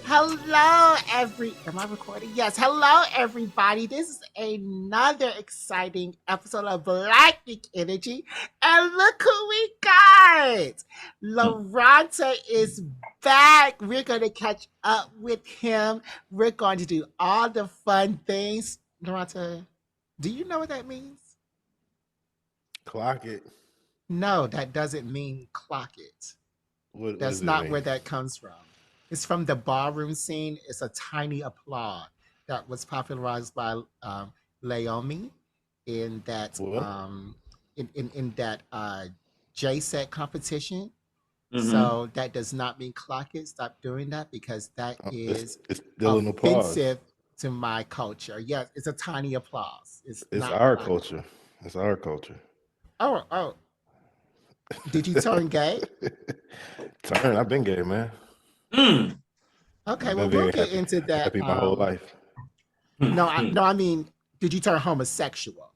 Am I recording? Yes. Hello, everybody. This is another exciting episode of Black Geek Energy. And look who we got. Loronta is back. We're going to catch up with him. We're going to do all the fun things. Loronta, do you know what that means? Clock it. No, that doesn't mean clock it. What That's does it not mean? where that comes from. It's from the ballroom scene. It's a tiny applaud that was popularized by Laomi in that What? in that J set competition. Mm-hmm. So that does not mean clock it. Stop doing that because that It's is it's still an applause. offensive to my culture. Yes, it's a tiny applause. It's It's not our clock it. culture. It's our culture. Oh, did you turn gay? Turn. I've been gay, man. Mm. Okay, I've well been we'll very get into that. happy my whole life. No, I mean, did you turn homosexual?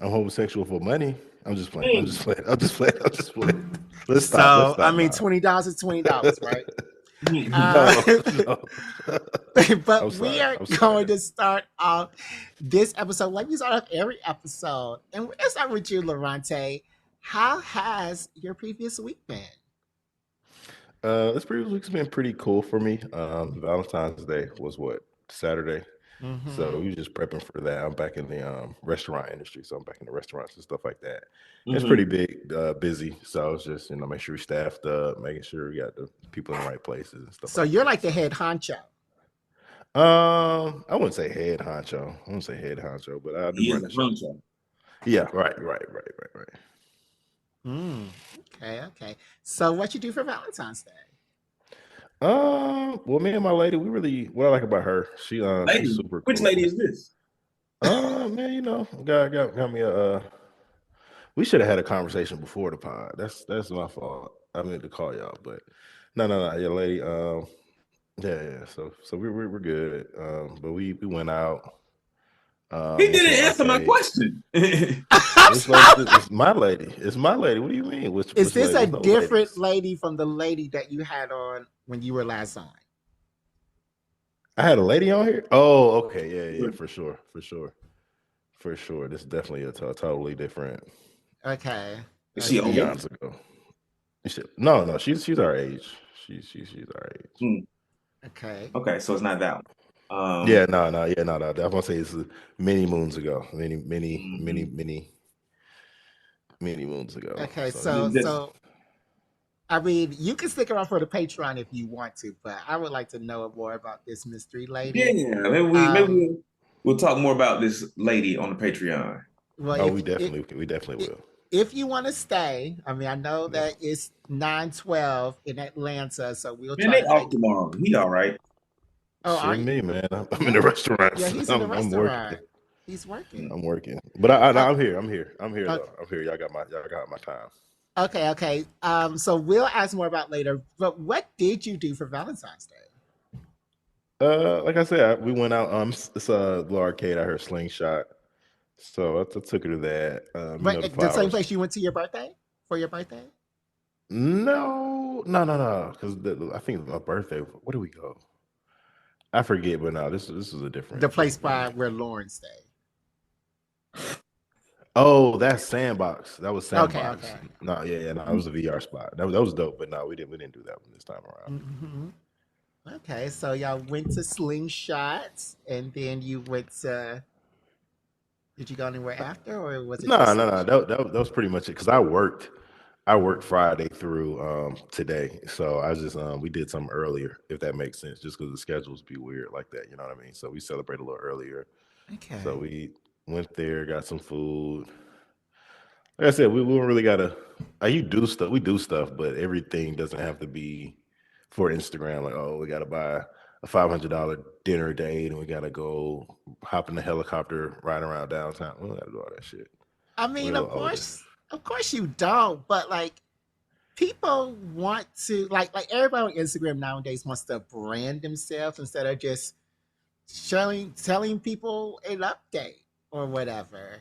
I'm homosexual for money. I'm just playing. I'm just playing. I'm just playing. I'm just playing. Let's stop. Let's So I stop mean, now. $20 is $20, right? No, no. I'm But we sorry. are I'm sorry. going to start off this episode like we start off every episode, and let's start with you, Lorante. How has your previous week been? This previous week's been pretty cool for me. Valentine's Day was what, Saturday? So we Mm-hmm. were just prepping for that. I'm back in the restaurant industry, so I'm back in the restaurants and stuff like that. It's pretty Mm-hmm. big, busy. So I was just, make sure we staffed up, making sure we got the people in the right places and stuff So like you're that. like the So, head honcho. I wouldn't say head honcho. I wouldn't say head honcho, but I do He run is a the show. hunter. Yeah, right. Mm, okay. So what you do for Valentine's Day? Well, me and my lady, what I like about her, she's Lady, super which lady cool. is this? Man, got me a. We should have had a conversation before the pod. That's my fault. I meant to call y'all, but no, yeah, lady. Yeah. So we're good. But we went out. He Went to an didn't answer my arcade. question. Which lady? It's my lady. It's my lady. What do you mean? Is Which this lady? a There's no different ladies. lady from the lady that you had on when you were last on? I had a lady on here. Oh, okay, yeah, for sure. This is definitely a totally different Okay. Is she Okay. old? eons ago. No, she's our age. She's our age. Hmm. Okay. Okay, so it's not that one. Yeah, no. I was gonna say it's many moons ago, Mhm. many moons ago. Okay. So this So is This- so I mean, you can stick around for the Patreon if you want to, but I would like to know more about this mystery yeah, lady. maybe Um, we'll talk more about this lady on the Patreon. well, oh, we definitely if will. if you want to stay, I mean, I know Yeah. that it's 9:12 in Atlanta, so we'll Man, try they to off make. tomorrow. He all right. Oh, are Shit, you? me, man. I'm in the Yeah, yeah. restaurants. He's in the I'm working. restaurant. He's working. I'm working. But Uh, I'm here. I'm here okay. though. I'm here. Y'all got my time. Okay. So we'll ask more about later. But what did you do for Valentine's Day? Like I said, we went out. It's a little arcade out here, Slingshot. So I took her to that. The The same flowers. place you went to your birthday for your birthday? No. Because I think it's my birthday. Where do we go? I forget, but no, this is a The place different by venue. where Lauren stayed. Oh, that's Sandbox. That was Sandbox. Okay. No, yeah, no, it was a VR spot. That was dope, but no, we didn't do that one this time around. Hmm. Okay, so y'all went to Slingshots, and then you went to. Did you go anywhere after, or was it No, just no, no. Slingshot? That was pretty much it. Cause I worked Friday through today. So I was just we did something earlier, if that makes sense, just because the schedules be weird like that, you know what I mean? So we celebrate a little earlier. So Okay. we went there, got some food. Like I said, we don't really gotta you do stuff, we do stuff, but everything doesn't have to be for Instagram. Like, oh, we gotta buy a $500 dinner date and we gotta go hop in the helicopter ride around downtown. We don't gotta do all that shit. I We're mean, a little older. of course you don't, but like people want to like everybody on Instagram nowadays wants to brand themselves instead of just telling people an update or whatever.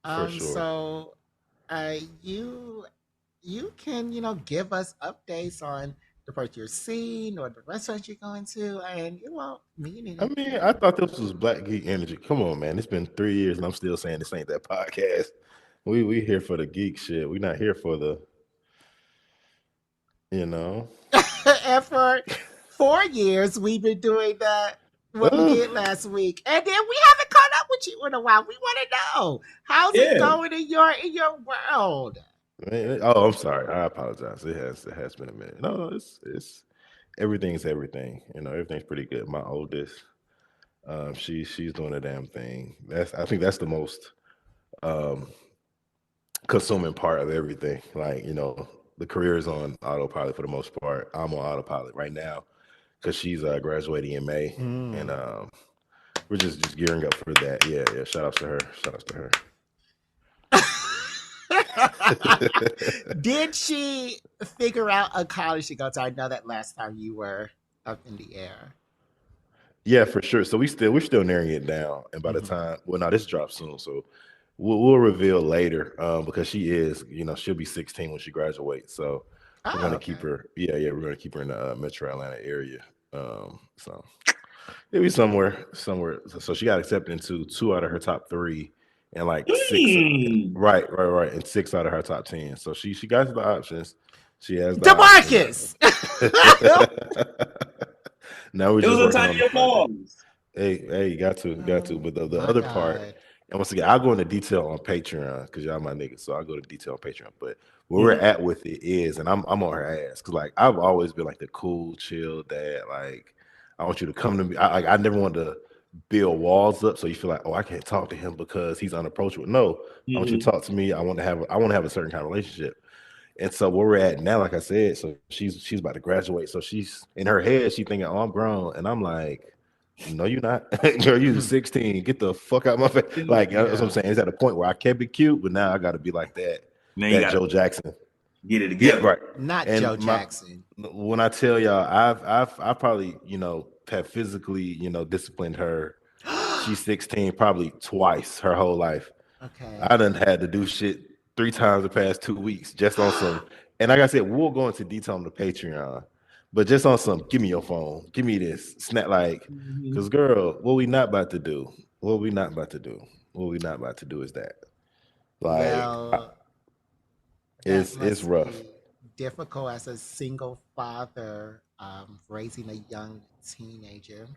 For sure. So you can give us updates on the person you're seeing or the restaurant you're going to, and you won't mean I anything. mean, I thought this was Black Geek Energy. Come on, man. It's been 3 years and I'm still saying this ain't that podcast. We here for the geek shit. We not here for the, you know. And for 4 years, we've been doing what we did last week, and then we haven't caught up with you in a while. We want to know how's it going in your world. Man, oh, I'm sorry. I apologize. It has been a minute. No, it's everything's everything. You know, everything's pretty good. My oldest, she's doing a damn thing. I think that's the most consuming part of everything. Like, you know, the career is on autopilot for the most part. I'm on autopilot right now because she's graduating in May, and we're just gearing up for that. Yeah. Shout outs to her. Shout outs to her. Did she figure out a college to go to? I know that last time you were up in the air. Yeah, for sure. So we're still narrowing it down, and by the time, well, no, this drops soon, so we'll reveal later because she is, you know, she'll be 16 when she graduates, so we're gonna keep her. Yeah, we're gonna keep her in the Metro Atlanta area. So it'll be somewhere. So she got accepted into 2 out of her top 3. And like 6, right, and 6 out of her top 10. So she got the options. She has the D'Marcus. Now we're just working on the balls. Hey, got to. But the other part, and once again, I'll go into detail on Patreon because y'all my niggas. So I'll go to detail on Patreon. But where we're at with it is, and I'm on her ass because like I've always been like the cool, chill dad. Like I want you to come to me. I never wanted to build walls up so you feel like, oh, I can't talk to him because he's unapproachable. No, I want you to talk to me. I want to have a certain kind of relationship. And so where we're at now, like I said, so she's about to graduate. So she's in her head, she's thinking, oh, I'm grown. And I'm like, no, you're not. Girl, you're 16. Get the fuck out of my face. Like that's what I'm saying. It's at a point where I can't be cute, but now I gotta be like that. That Joe Jackson. Get it together. Yeah, right. Not and Joe Jackson. When I tell y'all, I've probably, you know, have physically, you know, disciplined her. She's 16 probably twice her whole life. Okay. I done had to do shit 3 times the past 2 weeks just on some. And like I said, we'll go into detail on the Patreon, but just on some, give me your phone, give me this, snap, like, because girl, what we not about to do is that. Like, well, it's rough. Difficult as a single father raising a young teenager.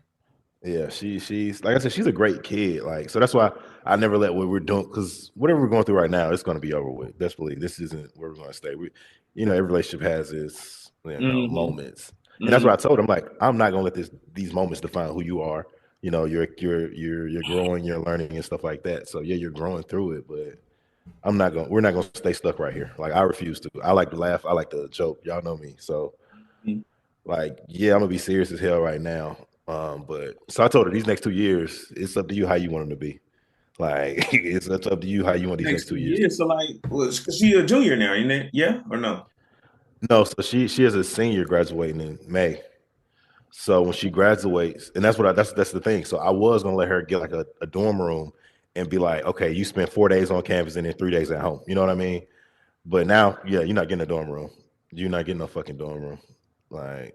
Yeah, she's like I said, she's a great kid. Like, so that's why I never let what we're doing, because whatever we're going through right now, it's going to be over with. Best believe this isn't where we're going to stay. We, you know, every relationship has its moments, and that's what I told him. Like, I'm not going to let these moments define who you are. You know, you're growing, you're learning, and stuff like that. So yeah, you're growing through it, but we're not gonna stay stuck right here. Like, I refuse to. I like to laugh. I like to joke. Y'all know me. So, like, yeah, I'm gonna be serious as hell right now. But so I told her these next 2 years, it's up to you how you want them to be. Like, it's up to you how you want these next 2 years. So like, because she's a junior now, isn't it? Yeah or no? No, so she is a senior graduating in May. So when she graduates, and that's the thing. So I was gonna let her get like a dorm room and be like, okay, you spend 4 days on campus and then 3 days at home. You know what I mean? But now, yeah, you're not getting a dorm room. You're not getting no fucking dorm room. Like,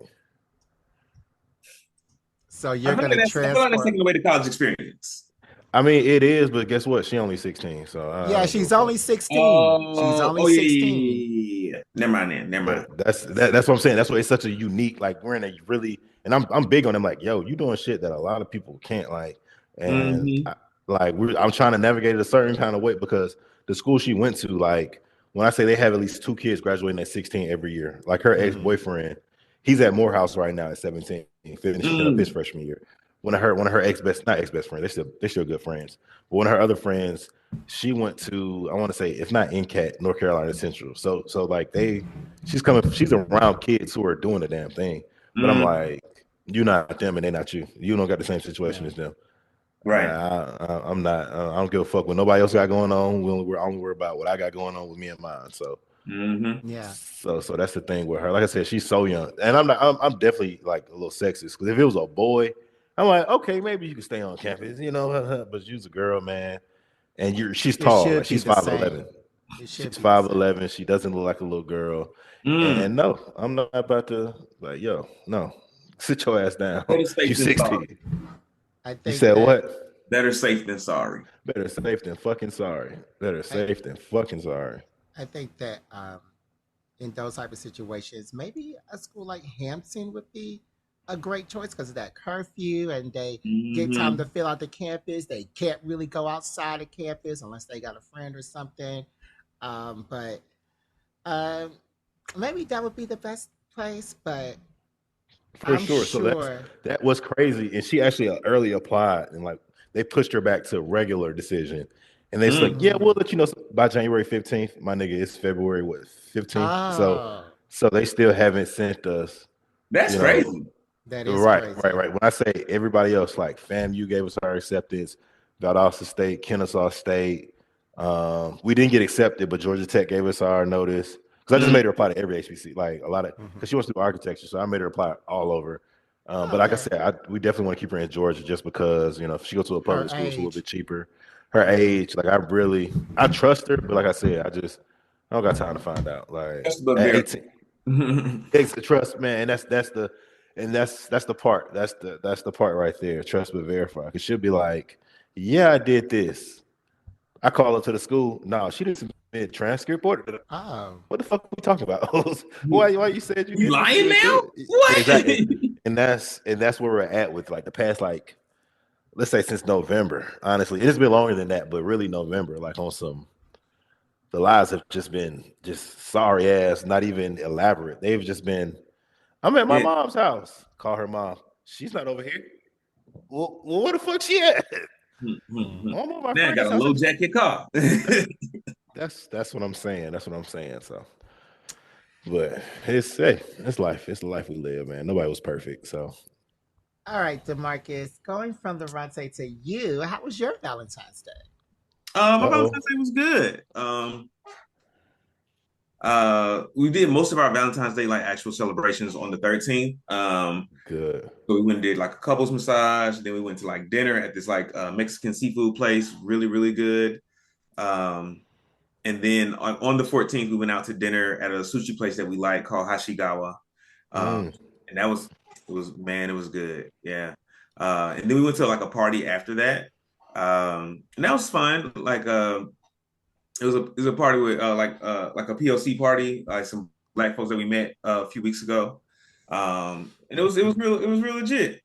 so you're going to transfer. I feel like that's taking away the college experience. I mean, it is, but guess what? She only 16. So yeah, she's only 16. She's only 16. Yeah. Never mind. That's what I'm saying. That's why it's such a unique. Like, we're in a really, and I'm big on them. Like, yo, you doing shit that a lot of people can't. Like, and I'm trying to navigate it a certain kind of way because the school she went to, like, when I say they have at least 2 kids graduating at 16 every year, like her ex-boyfriend, he's at Morehouse right now at 17, finishing up his freshman year. One of her not ex-best friends, they're still good friends. But one of her other friends, she went to, I want to say, if not NCAT, North Carolina Central. So like she's around kids who are doing the damn thing. But I'm like, you're not them and they're not you. You don't got the same situation as them. Right. I'm not. I don't give a fuck what nobody else got going on. We're only worried about what I got going on with me and mine. So yeah. So that's the thing with her. Like I said, she's so young, and I'm definitely like a little sexist because if it was a boy, I'm like, okay, maybe you can stay on campus, you know. But you's a girl, man, and she's tall. Like, she's 5'11". It should She's be the same. 5'11". She doesn't look like a little girl. Mm. And no, I'm not about to like, yo, no, sit your ass down. Better You safe than 60. sorry. I think You said that, what? Better safe than sorry. Better safe than fucking sorry. Better I, safe than fucking sorry. I think that in those type of situations, maybe a school like Hampton would be a great choice because of that curfew and they get time Mm-hmm. to fill out the campus. They can't really go outside of campus unless they got a friend or something. But um, maybe that would be the best place. But For I'm sure. So sure. that was crazy. And she actually early applied and like they pushed her back to regular decision. And they was like, yeah, we'll Mm. let you know by January 15th. My nigga, it's February what 15th. Oh, So they still haven't sent us, That's you know, crazy. that is right, crazy. right. When I say everybody else, like FAMU gave us our acceptance, Valdosta State, Kennesaw State. We didn't get accepted, but Georgia Tech gave us our notice. Because I just Mm. made her apply to every HBC, like a lot of, Mhm. because she wants to do architecture, so I made her apply all over. But like I Okay. said, we definitely want to keep her in Georgia just because, you know, if she goes to a Her public school, it's a little age. bit cheaper. Her age, like I trust her, but like I said, I don't got time to find out. Like That's the at bear. 18, takes the trust, man, and that's the part right there. Trust but verify. Cause she'll be like, yeah, I did this. I call her to the school. No, she didn't submit transcript. Oh. What the fuck are we talking about? why you said you You did this? You lying didn't now? do it. What? Exactly. And that's where we're at with like the past, like let's say since November. Honestly, it has been longer than that, but really November, like on some the lies have just been just sorry ass, not even elaborate. They've just been, I'm at my Yeah. mom's house. Call her mom. She's not over here. Well, where the fuck she at? Mm. I'm at my Now I got friend's a house. low jacket car. That's what I'm saying. That's what I'm saying. So, but it's hey, it's life. It's the life we live, man. Nobody was perfect. So, All right, D'Marcus, going from the Ronte to you, how was your Valentine's Day? My Valentine's oh, Day was good. We did most of our Valentine's Day like actual celebrations on the 13th. good. So we went and did like a couples massage. Then we went to like dinner at this like Mexican seafood place, really, really good. Um, and then on the 14th, we went out to dinner at a sushi place that we like called Hashigawa. Mm, And it was good. Yeah. And then we went to like a party after that. And that was fun. Like it was a party with like a PLC party, like some black folks that we met a few weeks ago. And it was real legit.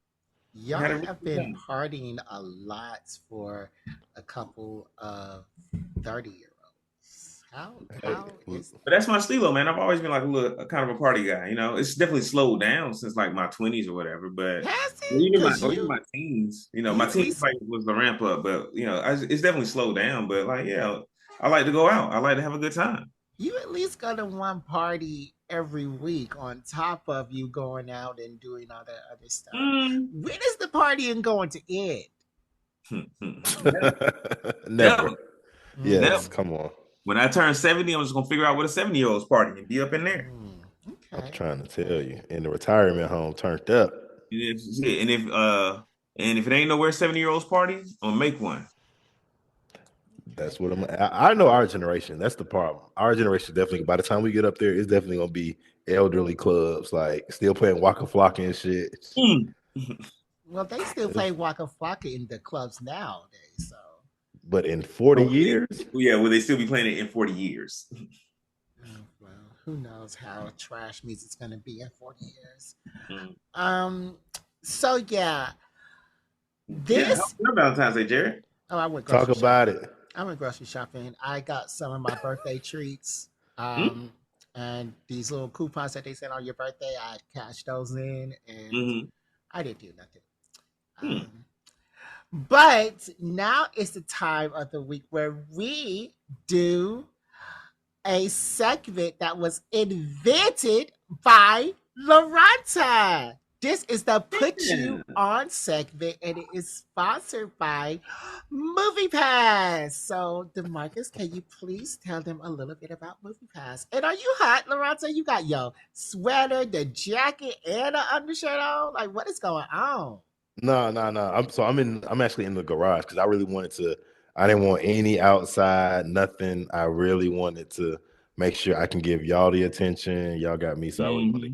Y'all Had a really have good been time. partying a lot for a couple of 30-year-olds. hey, How is But that's my stilo, man. I've always been like a kind of a party guy. You know, it's definitely slowed down since like my 20s or whatever. But has it? Cause or even my teens, you know, my you at teens least like was the ramp up. But you know, it's definitely slowed down. But like, yeah, I like to go out. I like to have a good time. you at least go to one party every week on top of you going out and doing all that other stuff. Mm. When is the partying going to end? never. Never, Mm, Yes, never. come on. When I turn 70, I'm just gonna figure out what a 70-year-old's party and be up in there. mm, I'm okay, trying to tell okay. you, in the retirement home, turned up. And if it ain't nowhere 70-year-olds party, I'm gonna make one. That's what I know our generation. That's the problem. Our generation definitely. By the time we get up there, it's definitely gonna be elderly clubs, like still playing Waka Flocka and shit. Mm. Well, they still play Waka Flocka in the clubs nowadays, so But in 40 years, Yeah, will they still be playing it in 40 years? well, who knows how trash music's gonna be in 40 years. Mm. Um, so yeah, Yeah, how was this your Valentine's Day, Jared? oh, I went talk grocery about shopping. it. I went grocery shopping. I got some of my birthday treats. Mm. And these little coupons that they sent on your birthday, I cashed those in and Mm-hmm. I didn't do nothing. Mm. But now it's the time of the week where we do a segment that was invented by Loronta. This is the Put You Yeah. On segment, and it is sponsored by Movie Pass. So, D'Marcus, can you please tell them a little bit about Movie Pass? And are you hot, Lorenzo? You got your sweater, the jacket, and an undershirt on? Like, what is going on? No. I'm actually in the garage because I really wanted to. I didn't want any outside, nothing. I really wanted to make sure I can give y'all the attention. Y'all got me, so I really want to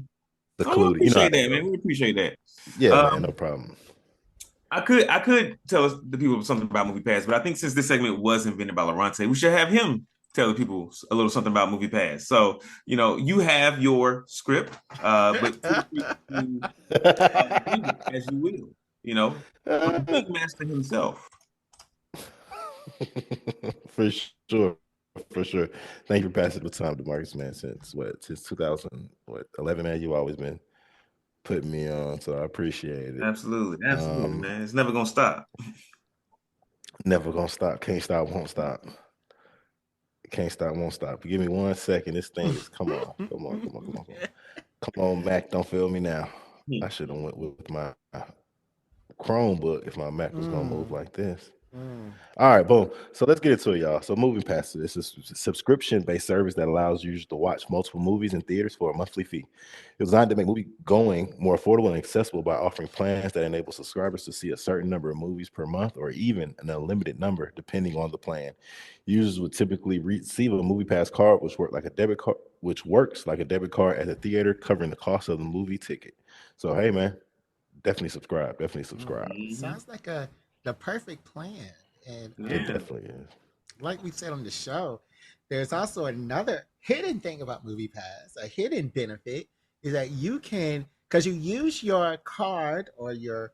Oh, we seclude it. You know how appreciate that that, man. goes. We appreciate that. Yeah, man, no problem. I could tell us the people something about Movie Pass, but I think since this segment was invented by Loronta, we should have him tell the people a little something about Movie Pass. So, you have your script, but feel free to read it as you will, from the big master himself. For sure. For sure. Thank you for passing the time, DeMarcus, man. Since 2011, man. You've always been putting me on, so I appreciate it. Absolutely, man. It's never gonna stop. Never gonna stop. Can't stop, won't stop. Can't stop, won't stop. Give me 1 second. This thing is come on, Mac. Don't feel me now. I should have went with my Chromebook if my Mac was gonna move like this. All right, boom. So let's get into it, y'all. So Moving Pass is a subscription-based service that allows users to watch multiple movies in theaters for a monthly fee. It was designed to make movie going more affordable and accessible by offering plans that enable subscribers to see a certain number of movies per month or even an unlimited number depending on the plan. Users would typically receive a Movie Pass card which works like a debit card at the theater, covering the cost of the movie ticket. So hey man, definitely subscribe. Sounds like the perfect plan. And It definitely is. like we said on the show, there's also another hidden thing about Movie Pass. A hidden benefit is that you can, because you use your card or your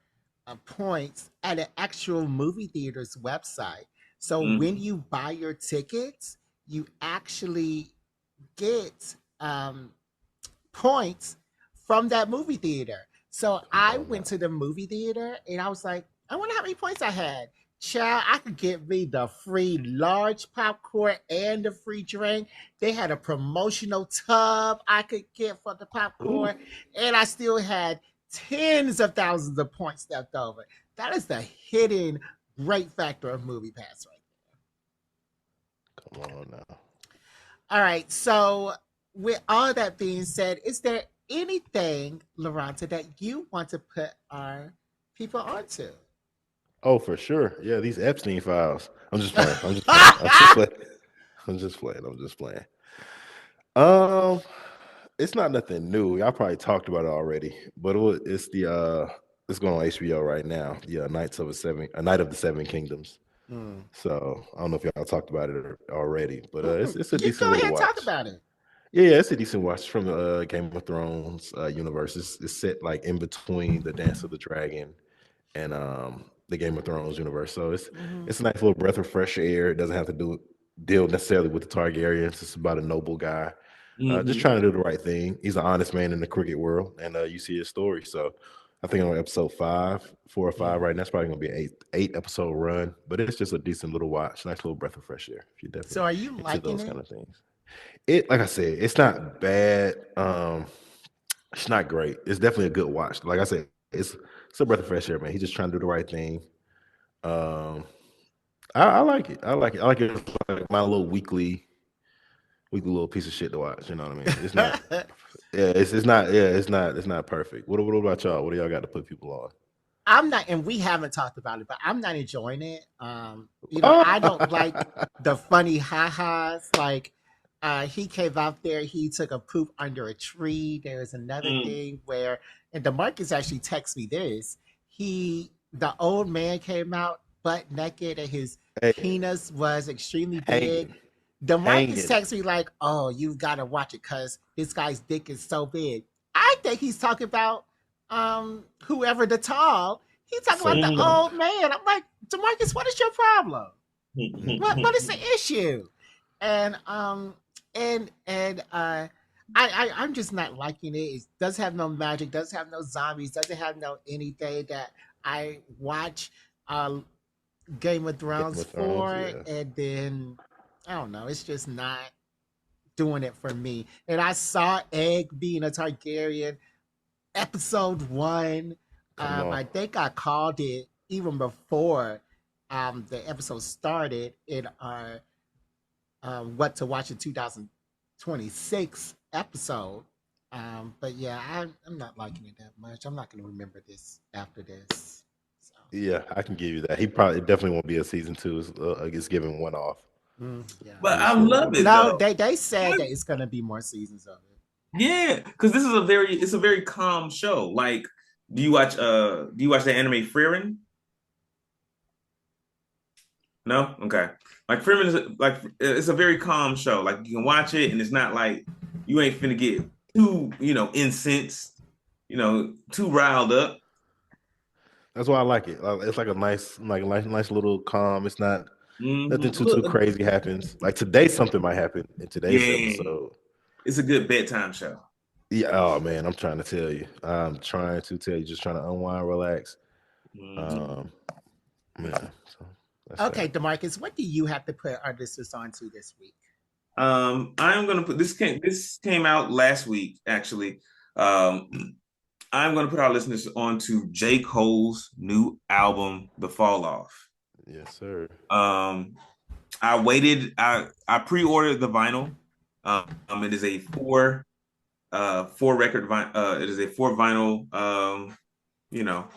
points at an actual movie theater's website. So when you buy your tickets, you actually get points from that movie theater. So I went to the movie theater and I was like, I wonder how many points I had. Child, I could get me the free large popcorn and the free drink. They had a promotional tub I could get for the popcorn, and I still had tens of thousands of points left over. That is the hidden great factor of Movie Pass right there. Come on now. All right, so with all that being said, is there anything, Loronta, that you want to put our people onto? Oh, for sure. Yeah, these Epstein files. I'm just playing. I'm just playing. I'm just playing. I'm just playing. It's not nothing new. Y'all probably talked about it already, but it's going on HBO right now. Yeah, A Night of the Seven Kingdoms. So I don't know if y'all talked about it already, but it's a You decent go ahead little and watch. talk about it. Yeah, it's a decent watch from the Game of Thrones universe. It's set like in between the Dance of the Dragon and the Game of Thrones universe. So it's a nice little breath of fresh air. It doesn't have to deal necessarily with the Targaryens. It's about a noble guy just trying to do the right thing. He's an honest man in the cricket world, and you see his story. So I think on episode 4 or 5 right now. That's probably gonna be an eight episode run, but it's just a decent little watch, nice little breath of fresh air. If you definitely So are you into liking those it? kind of things. It, like I said, it's not bad. It's not great. It's definitely a good watch. Like I said, it's a breath of fresh air, man. He's just trying to do the right thing. Um, I like it. I like it. I like it. It's like my little weekly little piece of shit to watch. You know what I mean? It's not. Yeah, it's not. Yeah, it's not perfect. What about y'all? What do y'all got to put people on? I'm not, and we haven't talked about it, but I'm not enjoying it. I don't like the funny ha-has. Like, he came out there, he took a poop under a tree. There's another thing where, and DeMarcus actually texted me this. The old man came out butt naked, and his penis was extremely big. Hanging. DeMarcus texted me like, "Oh, you've got to watch it because this guy's dick is so big." I think he's talking about whoever the tall. He's talking about the old man. I'm like, DeMarcus, what is your problem? What is the issue? And I'm just not liking it. It doesn't have no magic, doesn't have no zombies, doesn't have no anything that I watch Game of Thrones for, yeah. and then I don't know, it's just not doing it for me. And I saw Egg being a Targaryen episode 1. I think I called it even before the episode started in our What to Watch in 2026 episode. But yeah, I'm not liking it that much. I'm not going to remember this after this. So. Yeah, I can give you that. He probably definitely won't be a season 2. It's giving one off. Yeah. But I Understood. love it No, though. they said that it's gonna be more seasons of it. Yeah, because this is a very calm show. Like, do you watch the anime Frieren? No? Okay. Like Frieren is like it's a very calm show. Like you can watch it and it's not like you ain't finna get too, incensed, too riled up. That's why I like it. It's like a nice little calm. It's not nothing too Look, crazy happens. Like today, something might happen in today's yeah, episode. it's a good bedtime show. Yeah. Oh man, I'm trying to tell you. I'm trying to tell you. Just trying to unwind, relax. Mhm. Um, yeah. So that's Okay, that. D'Marcus, what do you have to put our listeners on to this week? I'm gonna put this came out last week actually. Um, I'm gonna put our listeners on to J. Cole's new album, The Fall Off. Yes, sir. Um, I waited. I pre-ordered the vinyl. It is a four record it is a four vinyl you know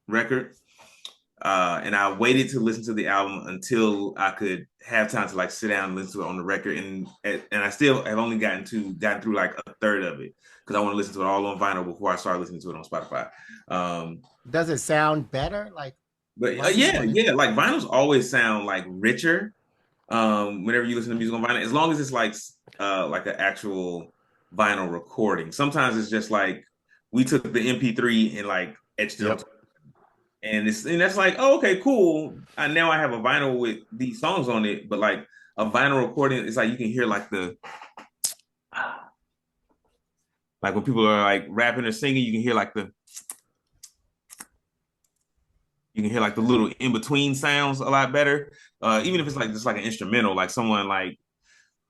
record. And I waited to listen to the album until I could have time to like sit down and listen to it on the record. And I still have only gotten through like a third of it because I want to listen to it all on vinyl before I start listening to it on Spotify. Does it sound better? Like, But why do you want yeah, like vinyls always sound like richer whenever you listen to music on vinyl, as long as it's like an actual vinyl recording. Sometimes it's just like we took the MP3 and like etched it Yep. onto, and that's like, oh, okay, cool. And now I have a vinyl with these songs on it, but like a vinyl recording, it's like you can hear like like when people are like rapping or singing, you can hear like the little in between sounds a lot better. Even if it's like just like an instrumental, like someone like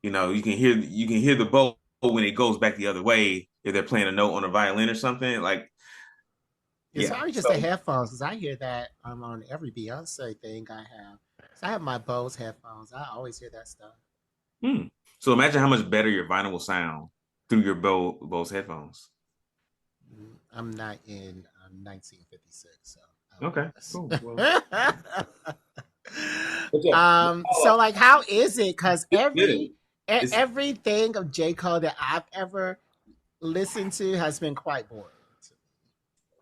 you can hear the bow when it goes back the other way if they're playing a note on a violin or something. Like, it's yeah. probably just the So, headphones, because I hear that on every Beyonce thing I have. So I have my Bose headphones. I always hear that stuff. hmm. So imagine how much better your vinyl will sound through your Bose headphones. I'm not in 1956, so I don't Okay, cool. Well, know what's up? so like, how is it? Because It's good. It's everything of J. Cole that I've ever listened to has been quite boring.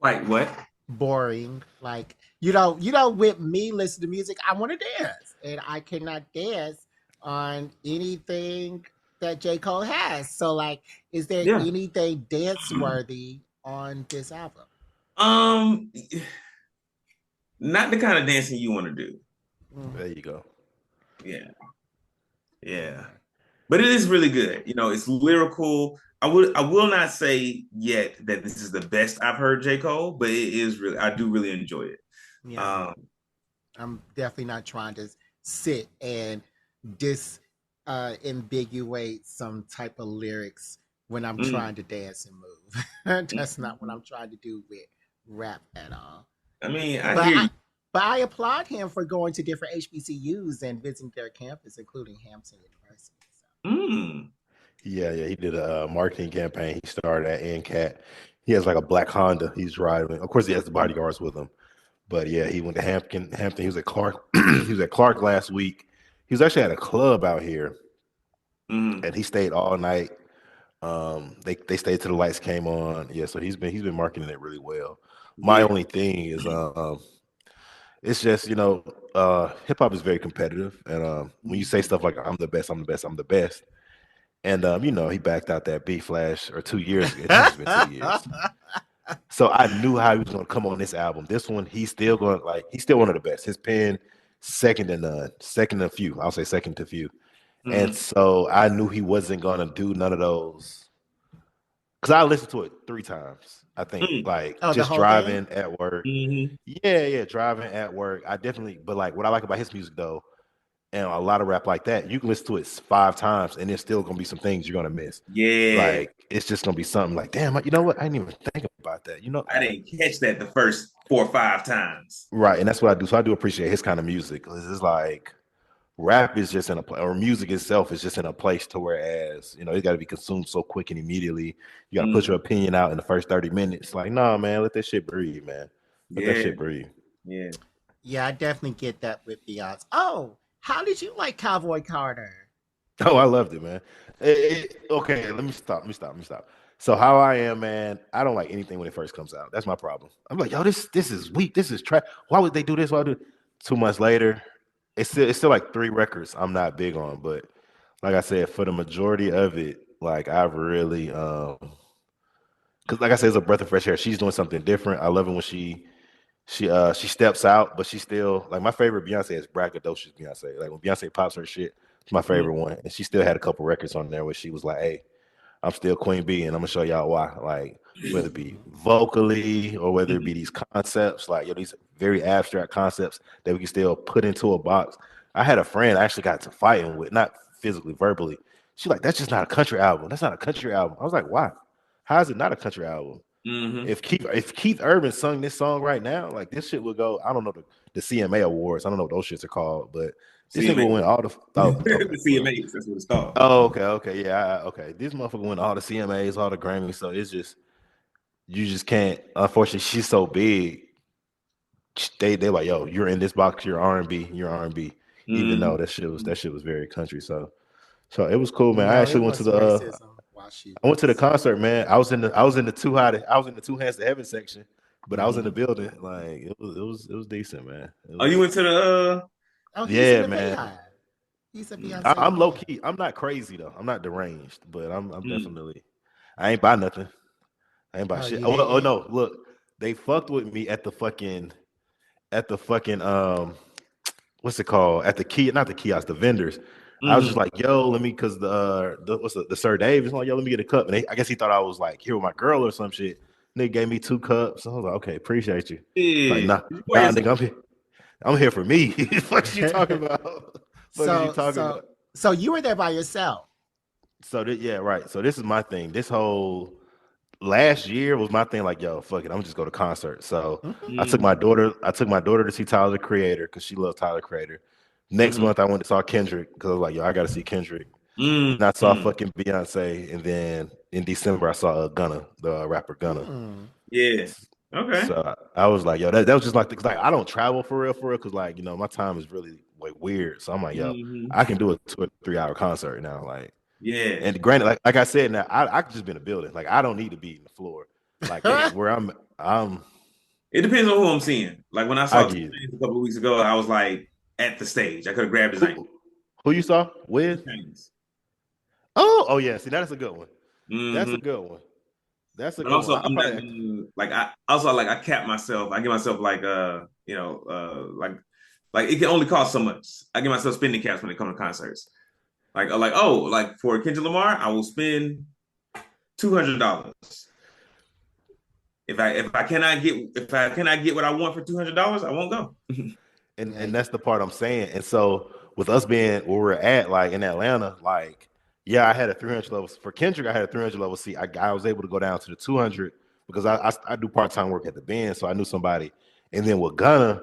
quite what? Boring. Like, with me listen to music, I want to dance, and I cannot dance on anything that J. Cole has. So like, is there Yeah. anything dance worthy on this album? Um, Not the kind of dancing you want to do. There you go. Yeah, yeah. But it is really good. It's lyrical. I will not say yet that this is the best I've heard J. Cole, but it is really, I do really enjoy it. Yeah, Um, I'm definitely not trying to sit and dis ambiguate some type of lyrics when I'm mm, trying to dance and move. That's not what mm. I'm trying to do with rap at all. I mean, I But hear I you. but I applaud him for going to different HBCUs and visiting their campus, including Hampton University. So. Mm, Yeah. He did a marketing campaign. He started at NCAT. He has like a black Honda he's driving. Of course, he has the bodyguards with him. But yeah, he went to Hampton. He was at Clark. He was at Clark last week. He was actually at a club out here, mm, and he stayed all night. They stayed till the lights came on. Yeah, so he's been marketing it really well. My yeah. only thing is, it's just hip hop is very competitive, and when you say stuff like "I'm the best, I'm the best, I'm the best," and he backed out that B Flash or 2 years ago. I think it's been 2 years. So I knew how he was going to come on this album. This one, he's still one of the best. His pen, second to none, second to few. I'll say second to few. And Mm, so I knew he wasn't going to do none of those. Because I listened to it 3 times, I think, mm, like Oh, the just whole thing? driving at work. mhm. Yeah, driving at work. But like what I like about his music though, and a lot of rap like that, you can listen to it 5 times and there's still going to be some things you're going to miss. Yeah. Like it's just going to be something like, damn, you know what? I didn't even think about that. I didn't catch that the first 4 or 5 times. Right, and that's what I do. So I do appreciate his kind of music. 'Cause it's like rap is just in a place, or music itself is just in a place to whereas it got to be consumed so quick and immediately. You got to put Mm, your opinion out in the first 30 minutes. Like, nah, man, let that shit breathe, man. Let that yeah. shit breathe. Yeah. Yeah, I definitely get that with Beyonce. Oh, how did you like Cowboy Carter? Oh, I loved it, man. Okay, let me stop. So how I am, man, I don't like anything when it first comes out. That's my problem. I'm like, yo, this is weak. This is trash. Why would they do this? Why do 2 months later? It's still like 3 records I'm not big on, but like I said, for the majority of it, like I've really because like I said, it's a breath of fresh air. She's doing something different. I love it when she steps out, but she still like my favorite Beyonce is braggadocious Beyonce. Like when Beyonce pops her shit, it's my Mm. favorite one. And she still had a couple records on there where she was like, "Hey, I'm still Queen Bee, and I'm gonna show y'all why." Like whether it be Mhm. vocally or whether it be Mhm. these concepts, like yo, these very abstract concepts that we can still put into a box. I had a friend I actually got to fighting with, not physically, verbally. She like, "That's just not a country album. That's not a country album." I was like, "Why? How is it not a country album?" Mhm. If Keith Urban sung this song right now, like this shit would go. I don't know the CMA awards. I don't know what those shits are called, but this nigga will CMA. win all the. Oh, okay, The well. CMAs, that's what it's called. Oh, okay, yeah, okay. This motherfucker win all the CMAs, all the Grammys. So it's just you just can't. Unfortunately, she's so big. They like, yo, you're in this box. You're R&B. You're R&B. Even though Mhm. that shit was very country. So it was cool, man. I No, actually it went to was the racism while she I went to the was. concert, man. I was in the two hands to heaven section, but I was in the Mhm. building. Like it was decent, man. It Oh, you was went to the Oh, he's in yeah, the man. Beehive. He's a mm, Beyonce I'm low fan. key. I'm not crazy though. I'm not deranged, but I'm mm. definitely. I ain't buy nothing. I ain't buy Oh, shit. you Oh didn't? no, look, they fucked with me at the fucking what's it called at the key not the kiosk the vendors. I was just Mhm. like, yo, let me because the Sir Dave is like, yo, let me get a cup, and I guess he thought I was like here with my girl or some shit. Nigga gave me 2 cups. I was like, okay, appreciate you. Like, Yeah. nah, Did you pour nah, yourself? nigga, I'm here for me. What you talking about? What is you so, talking so, about? so you were there by yourself. Yeah, right. So this is my thing. This whole last year was my thing. Like, yo, fuck it, I'm just go to concert. So Mhm. I took Mm. my daughter. I took my daughter to see Tyler the Creator because she loves Tyler the Creator. Next Mhm. month I went to saw Kendrick because I was like, yo, I got to see Kendrick. Mm. Then I saw Mm. fucking Beyonce, and then in December I saw Gunna, the rapper Gunna. Hmm. Yeah. Okay. So I was like, yo, that was just like, cause like I don't travel for real, cause like my time is really like weird. So I'm like, yo, Mhm. I can do a 2 or 3 hour concert now, like. Yeah. And granted, like I said, now I could just be in the building. Like I don't need to be in the floor. Like where I'm It depends on who I'm seeing. Like when I I saw Two get it. Chainz a couple of weeks ago, I was like at the stage. I could have grabbed his ankle. Who who you saw Two with? Chainz. Oh yeah. See, that's a good one. That's a Hmm. good one. That's a But good one. also, I I'm not probably gonna like. I also like. I cap myself. I give myself like like it can only cost so much. I give myself spending caps when it comes to concerts. Like for Kendrick Lamar, I will spend $200. If I cannot get what I want for $200, I won't go. and Yeah. that's the part I'm saying. And so with us being where we're at, like in Atlanta, like yeah, I had a 300 level for Kendrick. I had a 300 level seat. I was able to go down to the 200 because I do part time work at the band, so I knew somebody. And then with Gunna,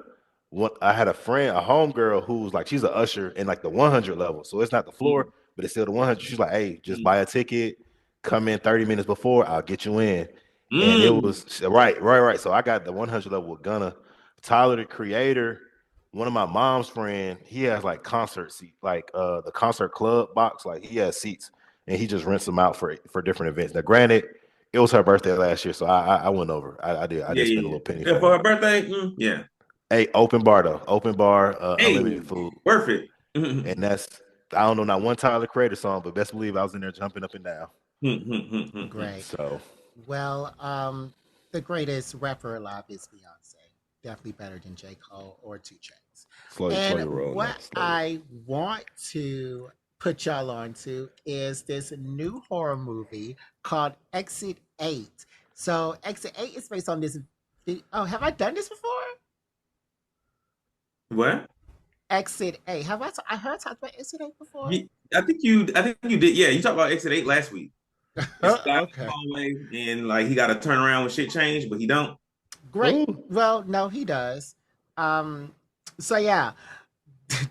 what I had a friend, a homegirl who's like she's an usher in like the 100 level, so it's not the floor, Mm, but it's still the 100. She's like, hey, just mm, buy a ticket, come in 30 minutes before, I'll get you in. And it mm, was right. So I got the 100 level with Gunna. Tyler the Creator, one of my mom's friend, he has like concert seat, like the concert club box, like he has seats, and he just rents them out for different events. Now, granted, it was her birthday last year, so I went over. I yeah, did spend a yeah, little penny yeah. for For her. her birthday, yeah. Hey, open bar though, open bar, Hey, unlimited food, worth it. and that's I don't know not one Tyler Creator song, but best believe I was in there jumping up and down. Great. So Well, the greatest rapper alive is Beyonce. Definitely better than J. Cole or Two Chainz. slow And your roll what now, slow. I want to put y'all on to is this new horror movie called Exit 8. So Exit 8 is based on this. Oh, have I done this before? What? Exit 8. Have I heard talk about Exit 8 before? I think you did. Yeah, you talked about Exit 8 last week. It's a guy in the Okay. hallway and like he got to turn around when shit changed, but he don't. Great. Ooh, Well, no, he does. Um, so yeah,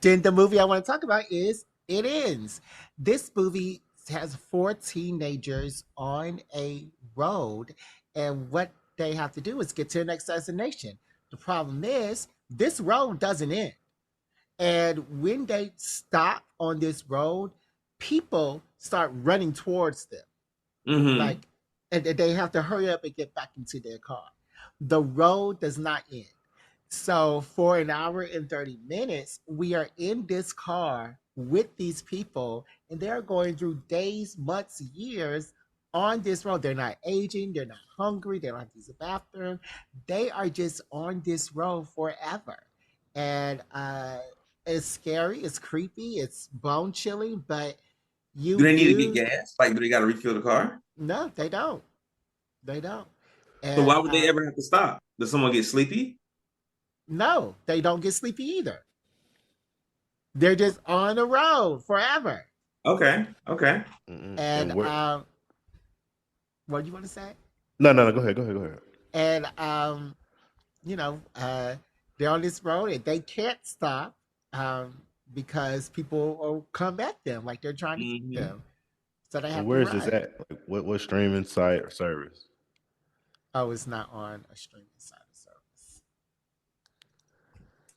then the movie I want to talk about is It Ends. This movie has four teenagers on a road, and what they have to do is get to the next destination. The problem is this road doesn't end. And when they stop on this road, people start running towards them. Mm-hmm. Like, and they have to hurry up and get back into their car. The road does not end. So for an hour and 30 minutes, we are in this car with these people, and they're going through days, months, years on this road. They're not aging, they're not hungry, they don't have to use a bathroom. They are just on this road forever. And it's scary, it's creepy, it's bone chilling, but Do you they need to get do. gas? Like, do they got to refill the car? No, they don't. They don't. So And why would they ever have to stop? Does someone get sleepy? no, they don't get sleepy either. They're just on the road forever. Okay. Okay. And And where? what do you want to say? No, no, no. Go ahead. Go ahead. Go ahead. And you know, they're on this road and they can't stop because people will come at them like they're trying to get Mm-hmm. them. So they And have to where is this run. at? Like, what streaming site or service? Oh, it's not on a streaming side of service.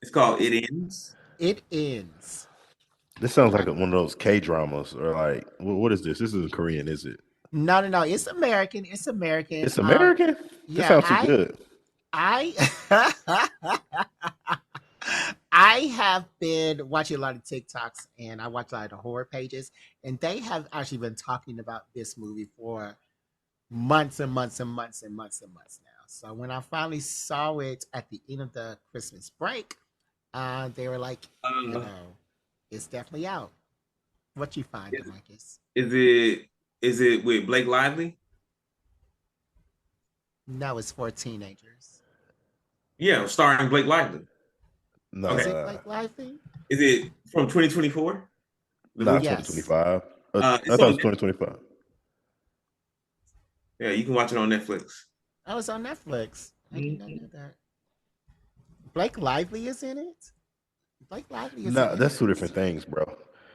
It's called It Ends. It ends. This sounds like one of those K dramas or like what is this? This isn't Korean, is it? No, no, no. It's American. It's American. It's American. This Yeah, sounds too good. I I have been watching a lot of TikToks and I watch a lot of the horror pages, and they have actually been talking about this movie for months and months and months and months and months now. So when I finally saw it at the end of the Christmas break, they were like, you Uh, know, it's definitely out. What you find, is, Demarcus? is it with Blake Lively? No, it's for teenagers. Yeah, starring Blake Lively. No, Is Okay. it like Lively? Is it from 2024? The not movie? Yes. 2025. I It's thought it was on. 2025. Yeah, you can watch it on Netflix. Oh, it's on Netflix. I did not Mhm. know that. Blake Lively is in it. Blake Lively is No, in that's two it. different things, bro.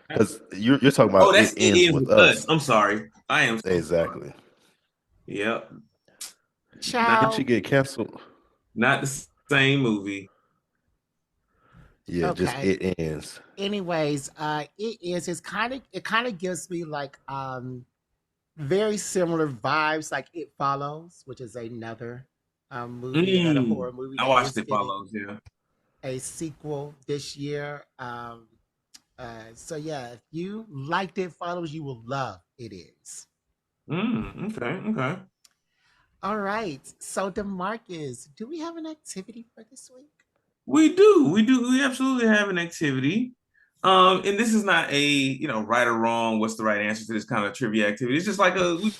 Because you're talking Oh, about that's it It ends Ends with with Us. us. I'm sorry. I am so sorry. Exactly. Yep. Did she Child. get canceled? Not the same movie. Yeah, just Okay. it ends. Anyways, it is. It kind of gives me like very similar vibes, like It Follows, which is another another horror movie I that watched is It getting Follows. Yeah. a sequel this year. So yeah, if you liked It Follows, you will love It Is. Okay. Okay. All right. So Demarcus, do we have an activity for this week? We do. We do. We absolutely have an activity. And this is not a right or wrong. What's the right answer to this kind of trivia activity? It's just like we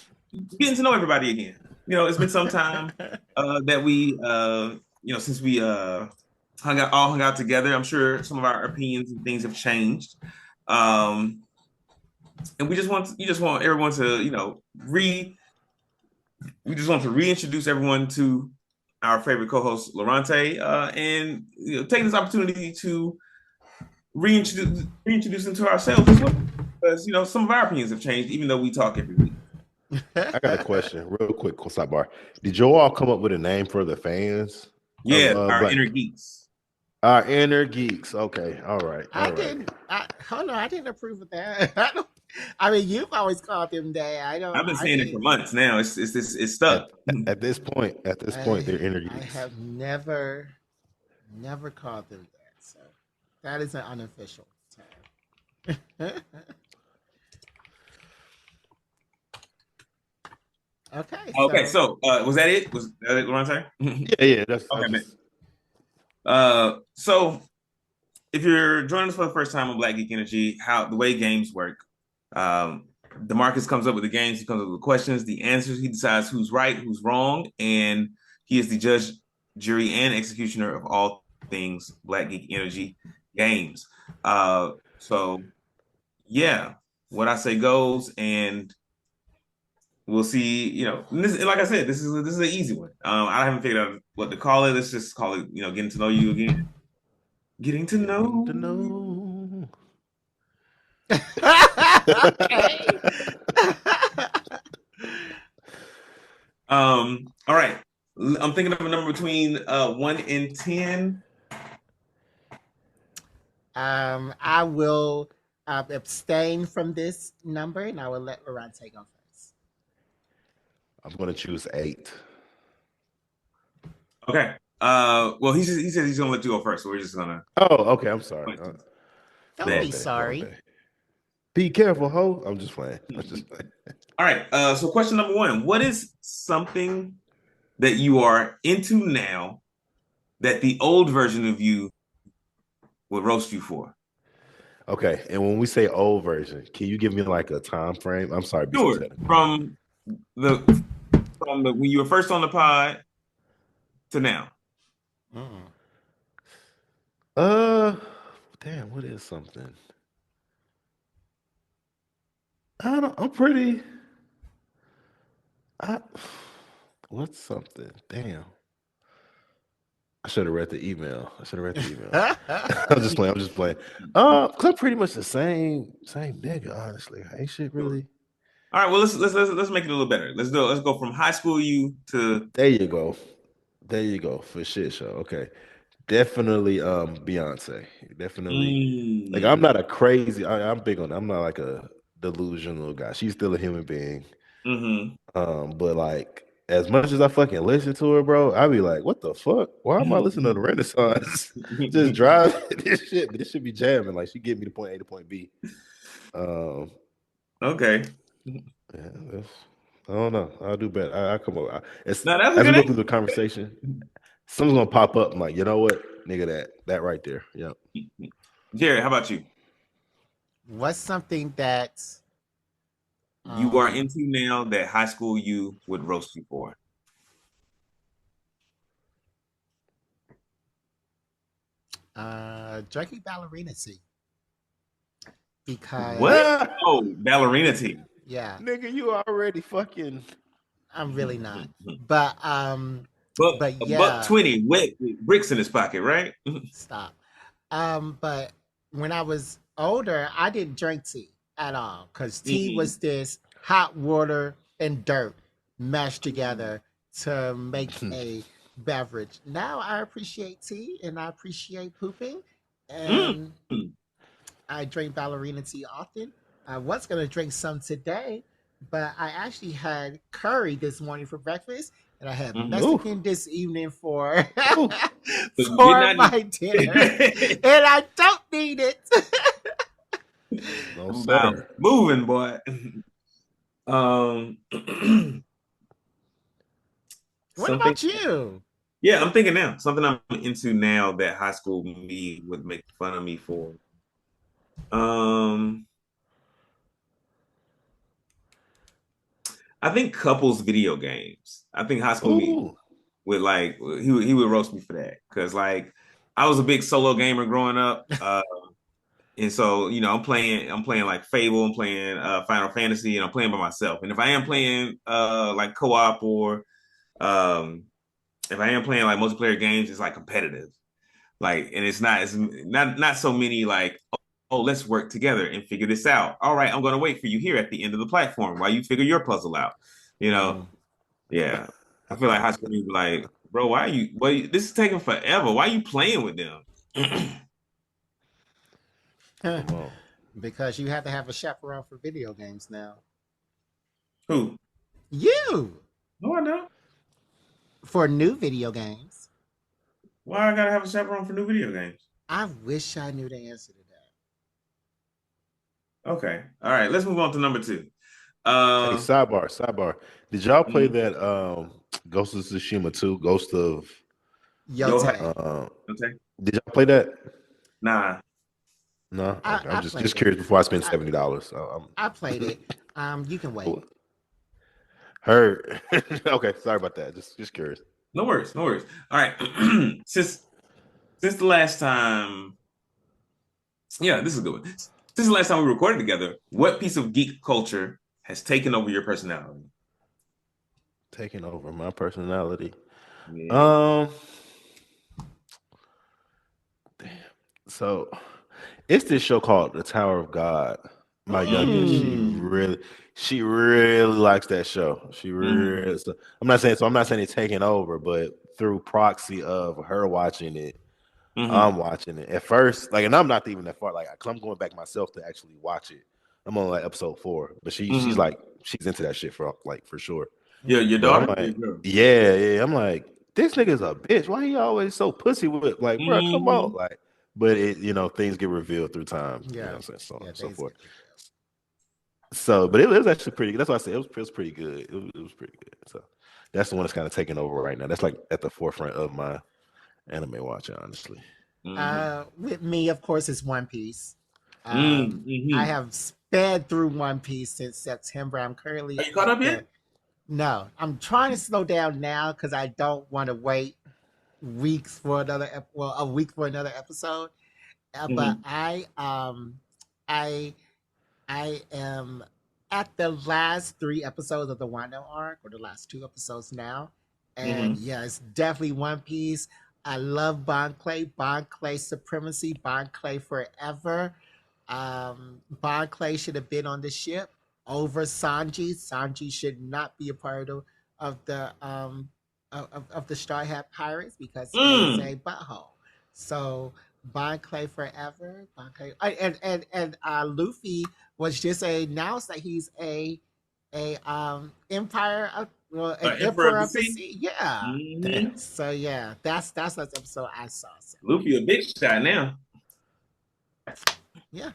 getting to know everybody again. It's been some time that we since we hung out together. I'm sure some of our opinions and things have changed. Um, and we just want everyone to we just want to reintroduce everyone to our favorite co-host Loronta, and taking this opportunity to reintroduce them to ourselves as well, because some of our opinions have changed, even though we talk every week. I got a question, real quick, sidebar. Did you all come up with a name for the fans? Yeah, of, our Black? inner geeks. Our inner geeks. Okay, all right. I didn't. Hold on, I didn't approve of that. I mean, you've always called them that. I don't. I've been I saying it for didn't. months now. It's stuck. At this point, they're inner I geeks. have never called them that. So that is an unofficial term. Okay. Okay, so was that it? Was that it, Loronta? Yeah. That's Okay, man. just, So if you're joining us for the first time on Black Geek Energy, how the way games work, DeMarcus comes up with the games, he comes up with the questions, the answers, he decides who's right, who's wrong, and he is the judge, jury, and executioner of all things Black Geek Energy games. So yeah, what I say goes, and we'll see. Like I said, this is an easy one. I haven't figured out what to call it. Let's just call it, getting to know you again. Getting to know. Okay. All right. I'm thinking of a number between 1 and 10. I will abstain from this number, and I will let Loronta go first. I'm gonna choose 8. Okay. Well, he said he's gonna let you go first, so we're just gonna. Oh, okay. I'm sorry. Don't that. be sorry. Be careful, ho. I'm just playing. I'm just playing. All right. So question number 1: what is something that you are into now that the old version of you would roast you for? Okay, and when we say old version, can you give me like a time frame? I'm sorry, be so Sure. technical. From the when you were first on the pod to now. Damn, what is something? I'm pretty. What's something? Damn. I should have read the email. I'm just playing. Cause I'm pretty much the same nigga, honestly. Ain't shit really. All right, well let's make it a little better. Let's go from high school you to. There you go. For shit show. Okay. Definitely Beyonce. Definitely. Like I'm not a crazy I'm big on I'm not like a delusional guy. She's still a human being. But like as much as I fucking listen to her, bro, I be like, what the fuck? Why am I listening to the Renaissance? Just drive this shit, but this should be jamming. Like she get me to point A to point B. Okay. Yeah, I don't know. I'll do better. I come up. As we go through the conversation, something's gonna pop up. I'm like, you know what, nigga, that right there. Yep. Jerry, how about you? What's something that you are into now that high school you would roast you for? Drinking ballerina tea. Because what? Oh, ballerina tea. Yeah. Nigga, you already fucking. I'm really not. But yeah. $20 with bricks in his pocket, right? Stop. But when I was older, I didn't drink tea at all because tea was this hot water and dirt mashed together to make a beverage. Now I appreciate tea and I appreciate pooping, and I drink ballerina tea often. I was gonna drink some today, but I actually had curry this morning for breakfast, and I had Mexican this evening for my dinner, and I don't need it. No, sir. Moving, boy. What about you? Yeah, I'm thinking now. Something I'm into now that high school me would make fun of me for. I think couples video games. I think high school me would like he would roast me for that because like I was a big solo gamer growing up, and so you know I'm playing like Fable, I'm playing Final Fantasy, and I'm playing by myself. And if I am playing like co-op or if I am playing like multiplayer games, it's like competitive, like, and it's not so many like. Oh, let's work together and figure this out. All right, I'm going to wait for you here at the end of the platform while you figure your puzzle out. You know, yeah. I feel like high school people like, bro, why are you? This is taking forever. Why are you playing with them? Because you have to have a chaperone for video games now. Who? You. No, I don't. For new video games. Why I gotta have a chaperone for new video games? I wish I knew the answer to that. Okay. All right. Let's move on to number 2. Hey, sidebar. Did y'all play that Ghost of Tsushima 2, Ghost of Yote? Did y'all play that? Nah. No. Okay. I'm just curious before I spend $70. So I played it. You can wait. Heard. Okay, sorry about that. Just curious. No worries. All right. Since the last time, yeah, this is a good one. Since the last time we recorded together, what piece of geek culture has taken over your personality? Taking over my personality. Yeah. Damn. So it's this show called The Tower of God. My youngest, she really likes that show. She really. I'm not saying it's taking over, but through proxy of her watching it, I'm watching it at first, like, and I'm not even that far, like, cause I'm going back myself to actually watch it. I'm on like episode 4, but she's like she's into that shit for sure. Yeah, your But I'm daughter? like, yeah. I'm like, this nigga's a bitch. Why he always so pussy with it? Like, bro, come on, like. But it, things get revealed through time. Yeah. You know what I'm saying? So on and so things forth. get revealed. So, but it was actually pretty good. That's why I said it was pretty good. It was pretty good. So that's the one that's kind of taking over right now. That's like at the forefront of my anime watching, honestly. With me, of course, is One Piece. I have sped through One Piece since September. I'm currently. Are you caught up yet? No, I'm trying to slow down now because I don't want to wait weeks for a week for another episode. But I am at the last 3 episodes of the Wano arc, or the last 2 episodes now, and yeah, it's definitely One Piece. I love Bon Clay supremacy, Bon Clay forever. Bon Clay should have been on the ship over Sanji. Sanji should not be a part of the Straw Hat Pirates because he is a butthole. So Bon Clay forever. Bon Clay, and Luffy was just announced that he's a empire of an emperor of the sea. Yeah. So yeah, that's last episode I saw. So. Luffy a big shot now. Yeah.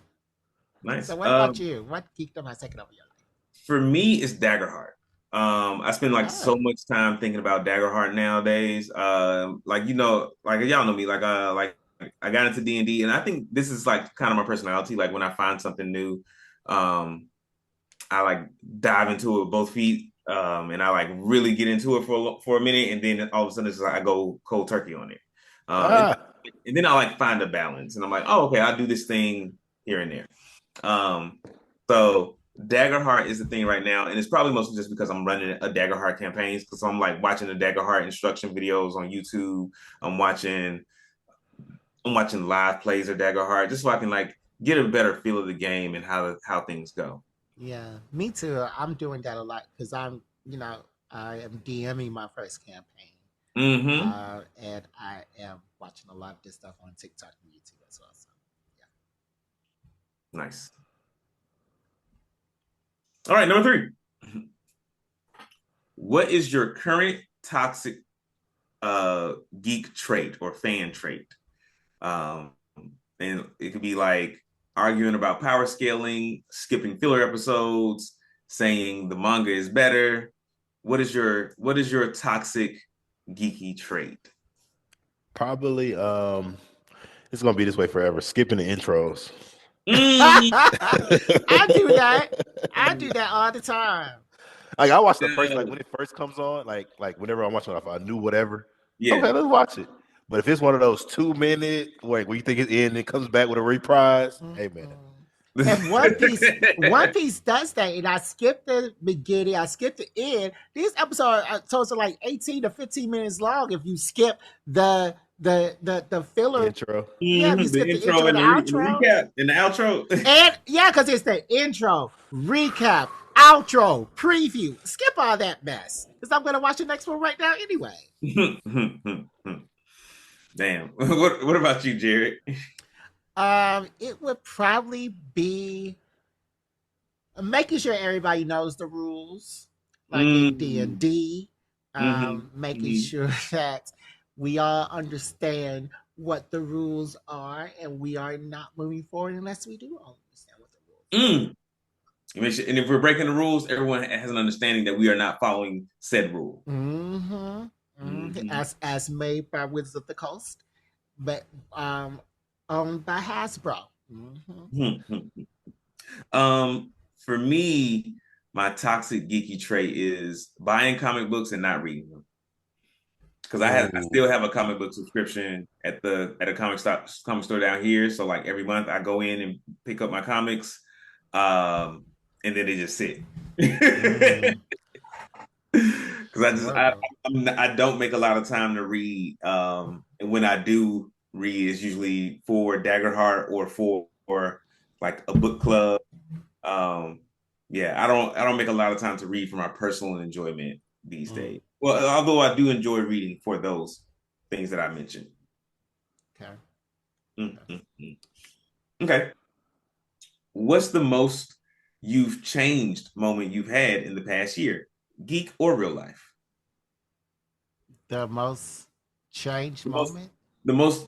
Nice. So what about you? What geekdom has taken over your life? For me, it's Daggerheart. I spend so much time thinking about Daggerheart nowadays. Like y'all know me. Like I got into D&D, and I think this is like kind of my personality. Like when I find something new, I like dive into it with both feet, and I like really get into it for a minute, and then all of a sudden it's like I go cold turkey on it. And then I like find a balance, and I'm like, oh, okay, I'll do this thing here and there. So Daggerheart is the thing right now, and it's probably mostly just because I'm running a Daggerheart campaigns, because I'm like watching the Daggerheart instruction videos on YouTube. I'm watching live plays of Daggerheart just so I can like get a better feel of the game and how things go. Yeah, me too. I'm doing that a lot because I am DMing my first campaign, and I am watching a lot of this stuff on TikTok and YouTube as well. So, yeah. Nice. All right, number 3. What is your current toxic geek trait or fan trait? And it could be like arguing about power scaling, skipping filler episodes, saying the manga is better. What is your toxic geeky trait? Probably it's gonna be this way forever. Skipping the intros. I do that all the time. Like I watch the first, like when it first comes on, like whenever I'm watching, if I knew whatever, okay, let's watch it. But if it's one of those 2-minute, where you think it's in, it comes back with a reprise, hey man. And One Piece does that, and I skipped the beginning, I skipped the end. These episodes are like 18 to 15 minutes long. If you skip the filler intro, yeah, you skip the intro and the outro, recap and the outro, and yeah, because it's the intro, recap, outro, preview. Skip all that mess because I'm gonna watch the next one right now anyway. Damn. What about you, Jared? It would probably be making sure everybody knows the rules, like in D&D. Making sure that we all understand what the rules are, and we are not moving forward unless we do understand what the rules are. And if we're breaking the rules, everyone has an understanding that we are not following said rule. As made by Wizards of the Coast, but owned by Hasbro. For me, my toxic geeky trait is buying comic books and not reading them. Because I still have a comic book subscription at a comic store down here. So like every month I go in and pick up my comics, and then they just sit. Because I don't make a lot of time to read, and when I do read, it's usually for Daggerheart or for like a book club. I don't make a lot of time to read for my personal enjoyment these days. Well, although I do enjoy reading for those things that I mentioned. Okay. Mm. Okay. What's the most you've changed moment you've had in the past year, geek or real life? The most changed The most, moment. the most,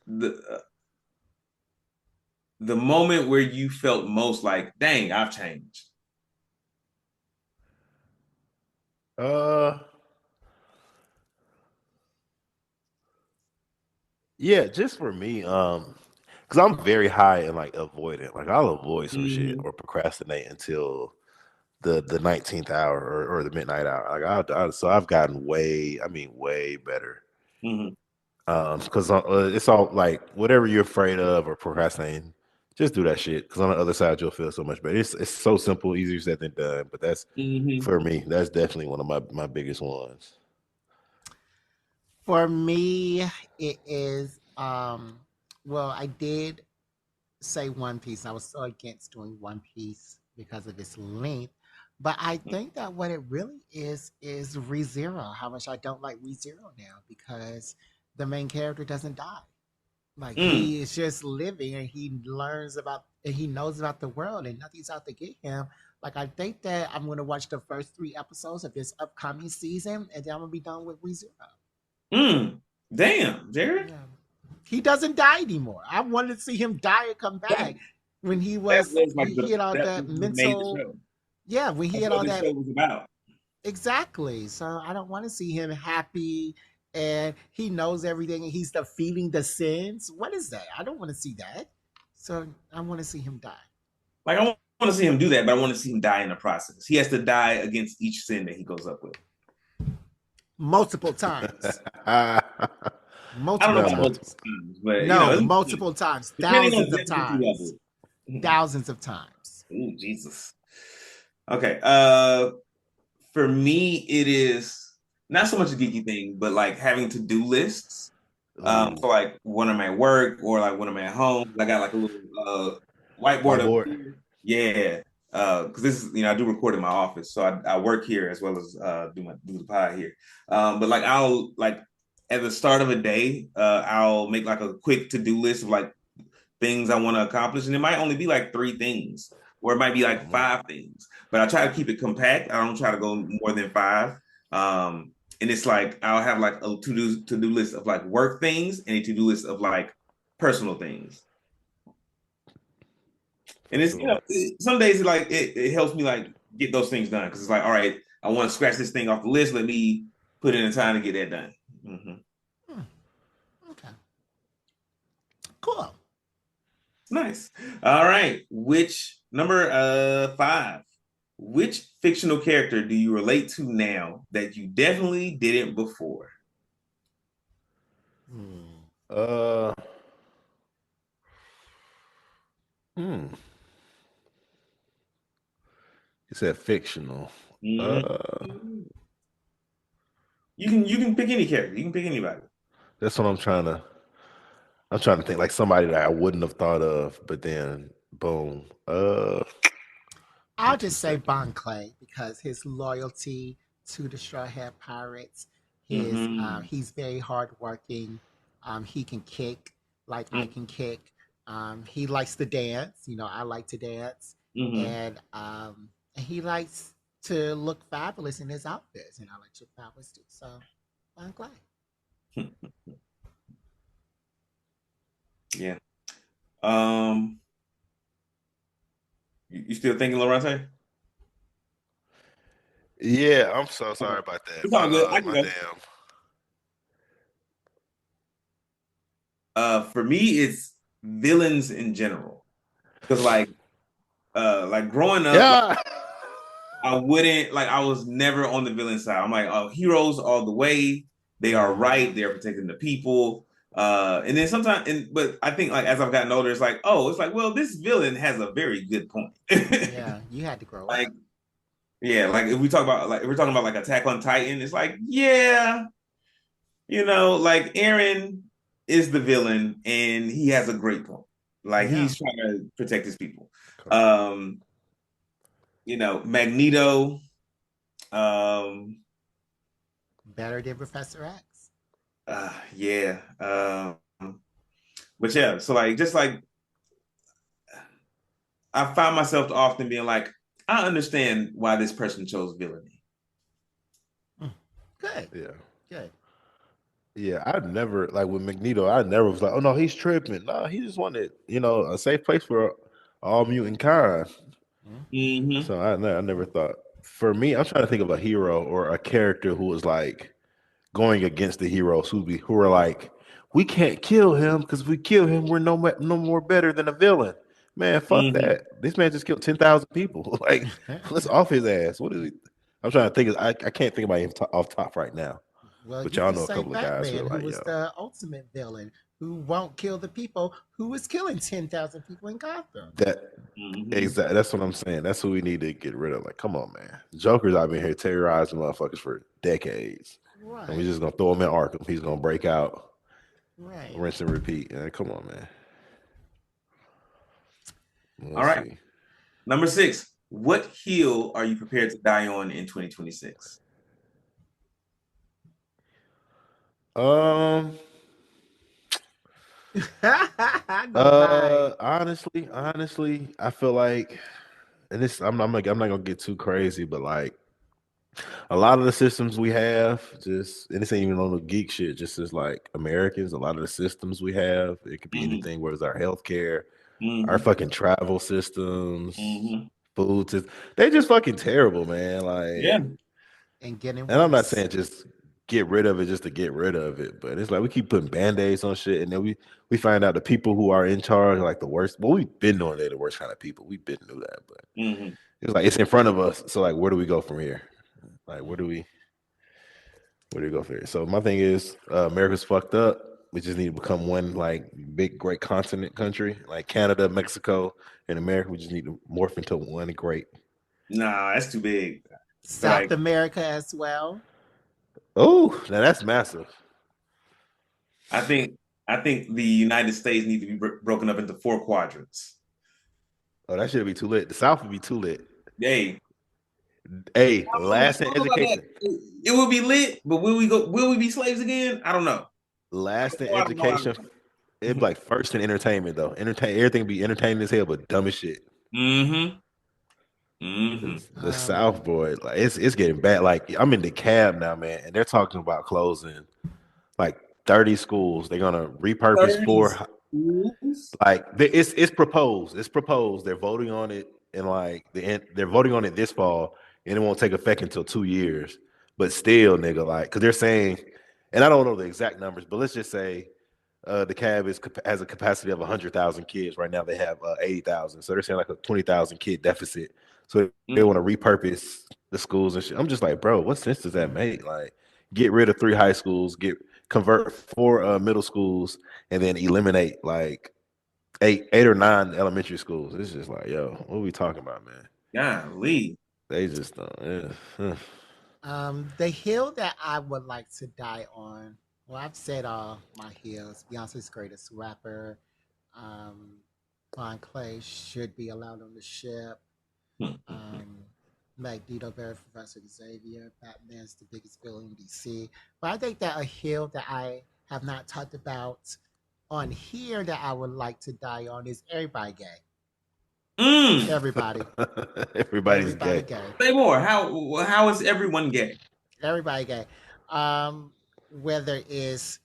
the moment where you felt most like, dang, I've changed. Uh, yeah, just for me, because I'm very high and like avoidant. Like I'll avoid some shit Mm-hmm. or procrastinate until the 19th hour or the midnight hour. Like so I've gotten way, I mean, way better. Mm-hmm. Because it's all like whatever you're afraid of or procrastinating, just do that shit. Because on the other side, you'll feel so much better. It's so simple, easier said than done. But that's Mm-hmm. for me. That's definitely one of my biggest ones. For me, it is well, I did say One Piece. I was so against doing One Piece because of its length. But I think that what it really is ReZero. How much I don't like ReZero now because the main character doesn't die. Like Mm. he is just living and he learns about and he knows about the world and nothing's out to get him. Like I think that I'm gonna watch the first 3 episodes of this upcoming season and then I'm gonna be done with ReZero. Mm. Damn, Jared. Yeah. He doesn't die anymore. I wanted to see him die and come That, back when that was like he had all that that was what made the mental, show. yeah, when he That's had what all the that show was about. exactly. So I don't want to see him happy and he knows everything and he's defeating the sins. What is that? I don't want to see that. So I want to see him die. Like I want to see him do that, but I want to see him die in the process. He has to die against each sin that he goes up with. Multiple times. I don't know Multiple Not about multiple multiple. times. times, but you know, No, at least multiple times. depending on Thousands of difficulty times. level. Thousands of times. Ooh, Jesus. Okay. For me, it is not so much a geeky thing, but like having to-do lists. Ooh, For like when I'm at work or like when I'm at home. I got like a little whiteboard up whiteboard. here. Yeah. Because this is, I do record in my office. So I work here as well as do the pod here. But like I'll like at the start of a day, I'll make like a quick to-do list of like things I want to accomplish. And it might only be like 3 things, or it might be like Mhm. 5 things. But I try to keep it compact. I don't try to go more than 5. And it's like I'll have like a to do list of like work things and a to do list of like personal things. For And it's sure. some days it helps me like get those things done because it's like, all right, I want to scratch this thing off the list. Let me put in the time to get that done. Mm-hmm. Hmm, okay. Cool. Nice. All right. Which number 5? Which fictional character do you relate to now that you definitely didn't before? Hmm. Uh. Hmm. You said fictional. Uh. Mhm. You can pick any character. You can pick anybody. That's what I'm trying to. I'm trying to think like somebody that I wouldn't have thought of, but then boom. Give me I'll two just say seconds. Bon Clay because his loyalty to the Straw Hat Pirates, Mm-hmm. he's very hardworking. He can kick like I can kick. He likes to dance. You know, I like to dance, Mm-hmm. and he likes to look fabulous in his outfits, and I like to look fabulous too. So Bon Clay. Yeah. Um, you still thinking Lorente? Yeah, I'm so sorry Okay. about that. It's all good. I can My go. damn. For me, it's villains in general. Because like growing up, like Yeah. I wouldn't like I was never on the villain side. I'm like, oh, heroes all the way. They are right. They're protecting the people. And then sometimes, but I think like as I've gotten older, it's like, well, this villain has a very good point. Yeah, you had to grow Like, up. yeah, like if we're talking about like Attack on Titan, it's like, yeah, like Aaron is the villain and he has a great point. Like Yeah, he's trying to protect his people. Um, Magneto, um, better than Professor X. yeah. But yeah, so like just like I found myself often being like, I understand why this person chose villainy. Good. Yeah. Good. Yeah, I never like with Magneto. I never was like, oh no, he's tripping. No, he just wanted, a safe place for all mutant kind. Mm-hmm. So I never thought. For me, I'm trying to think of a hero or a character who was like going against the heroes who were like, we can't kill him because if we kill him, we're no more better than a villain. Man, fuck Mm-hmm. that. This man just killed 10,000 people. Like, let's off his ass. What is he? I'm trying to think. I can't think about him off top right now. Well, But you y'all could know a say couple of guys who Batman, are who like, was yo, the ultimate villain, who won't kill the people who was killing 10,000 people in Gotham. that Mm-hmm. exactly. That's what I'm saying. That's who we need to get rid of. Like, come on, man. Joker's out been here terrorizing motherfuckers for decades, and we Right. just gonna throw him in Arkham. He's gonna break out, Right. rinse and repeat. Come on, man. All Let's right. see. Number 6. What hill are you prepared to die on in 2026? Um. No lie. Honestly, I feel like, and this, I'm not gonna get too crazy, but like a lot of the systems we have, just, and this ain't even on the geek shit, just as like Americans, a lot of the systems we have, it could be Mm-hmm. anything, whether it's our healthcare, our Mm-hmm. fucking travel systems, Mm-hmm. food systems, they just fucking terrible, man. Yeah. Like, And getting and I'm not worse. saying just get rid of it just to get rid of it, but it's like we keep putting band-aids on shit, and then we find out the people who are in charge are like the worst. Well, we've been knowing they're the worst kind of people. We've been knew that, but Mm-hmm. it's like it's in front of us. So like, where do we go from here? Like, where do we go from here? So my thing is, America's fucked up. We just need to become one like big great continent country, like Canada, Mexico, and America. We just need to morph into one great. Nah, that's too big. But South like, America as well. Oh, now that's massive. I think I think the United States need to be broken up into 4 quadrants. Oh, that should be too lit. The South would be too lit. Hey, Hey, I last in don't know about that. education. It will be lit, but will we go? Will we be slaves again? I don't know. Last in I don't know. education. It'd be like first in entertainment though. Everything be entertaining as hell, but dumb as shit. Mm-hmm. Mm-hmm. The South, boy, like it's getting bad. Like I'm in the cab now, man, and they're talking about closing like 30 schools. They're gonna repurpose 30 four. schools. Like it's proposed. It's proposed. They're voting on it, and like they're voting on it this fall, and it won't take effect until 2 years. But still, nigga, like, because they're saying, and I don't know the exact numbers, but let's just say the cab has a capacity of 100,000 kids. Right now, they have 80,000, so they're saying like a 20,000 kid deficit. So they want to repurpose the schools and shit. I'm just like, bro, what sense does that make? Like, get rid of 3 high schools, convert 4 middle schools, and then eliminate like eight or 9 elementary schools. It's just like, yo, what are we talking about, man? Golly. They just don't. Yeah. The hill that I would like to die on. Well, I've said all my hills. Beyonce's greatest rapper. Um, Von Clay should be allowed on the ship. Magneto, very Professor Xavier. Batman's the biggest villain in DC. But I think that a hill that I have not talked about on here that I would like to die on is everybody gay. Everybody. Everybody's Everybody gay. gay. Say more. How is everyone gay? Everybody gay. Um, whether it's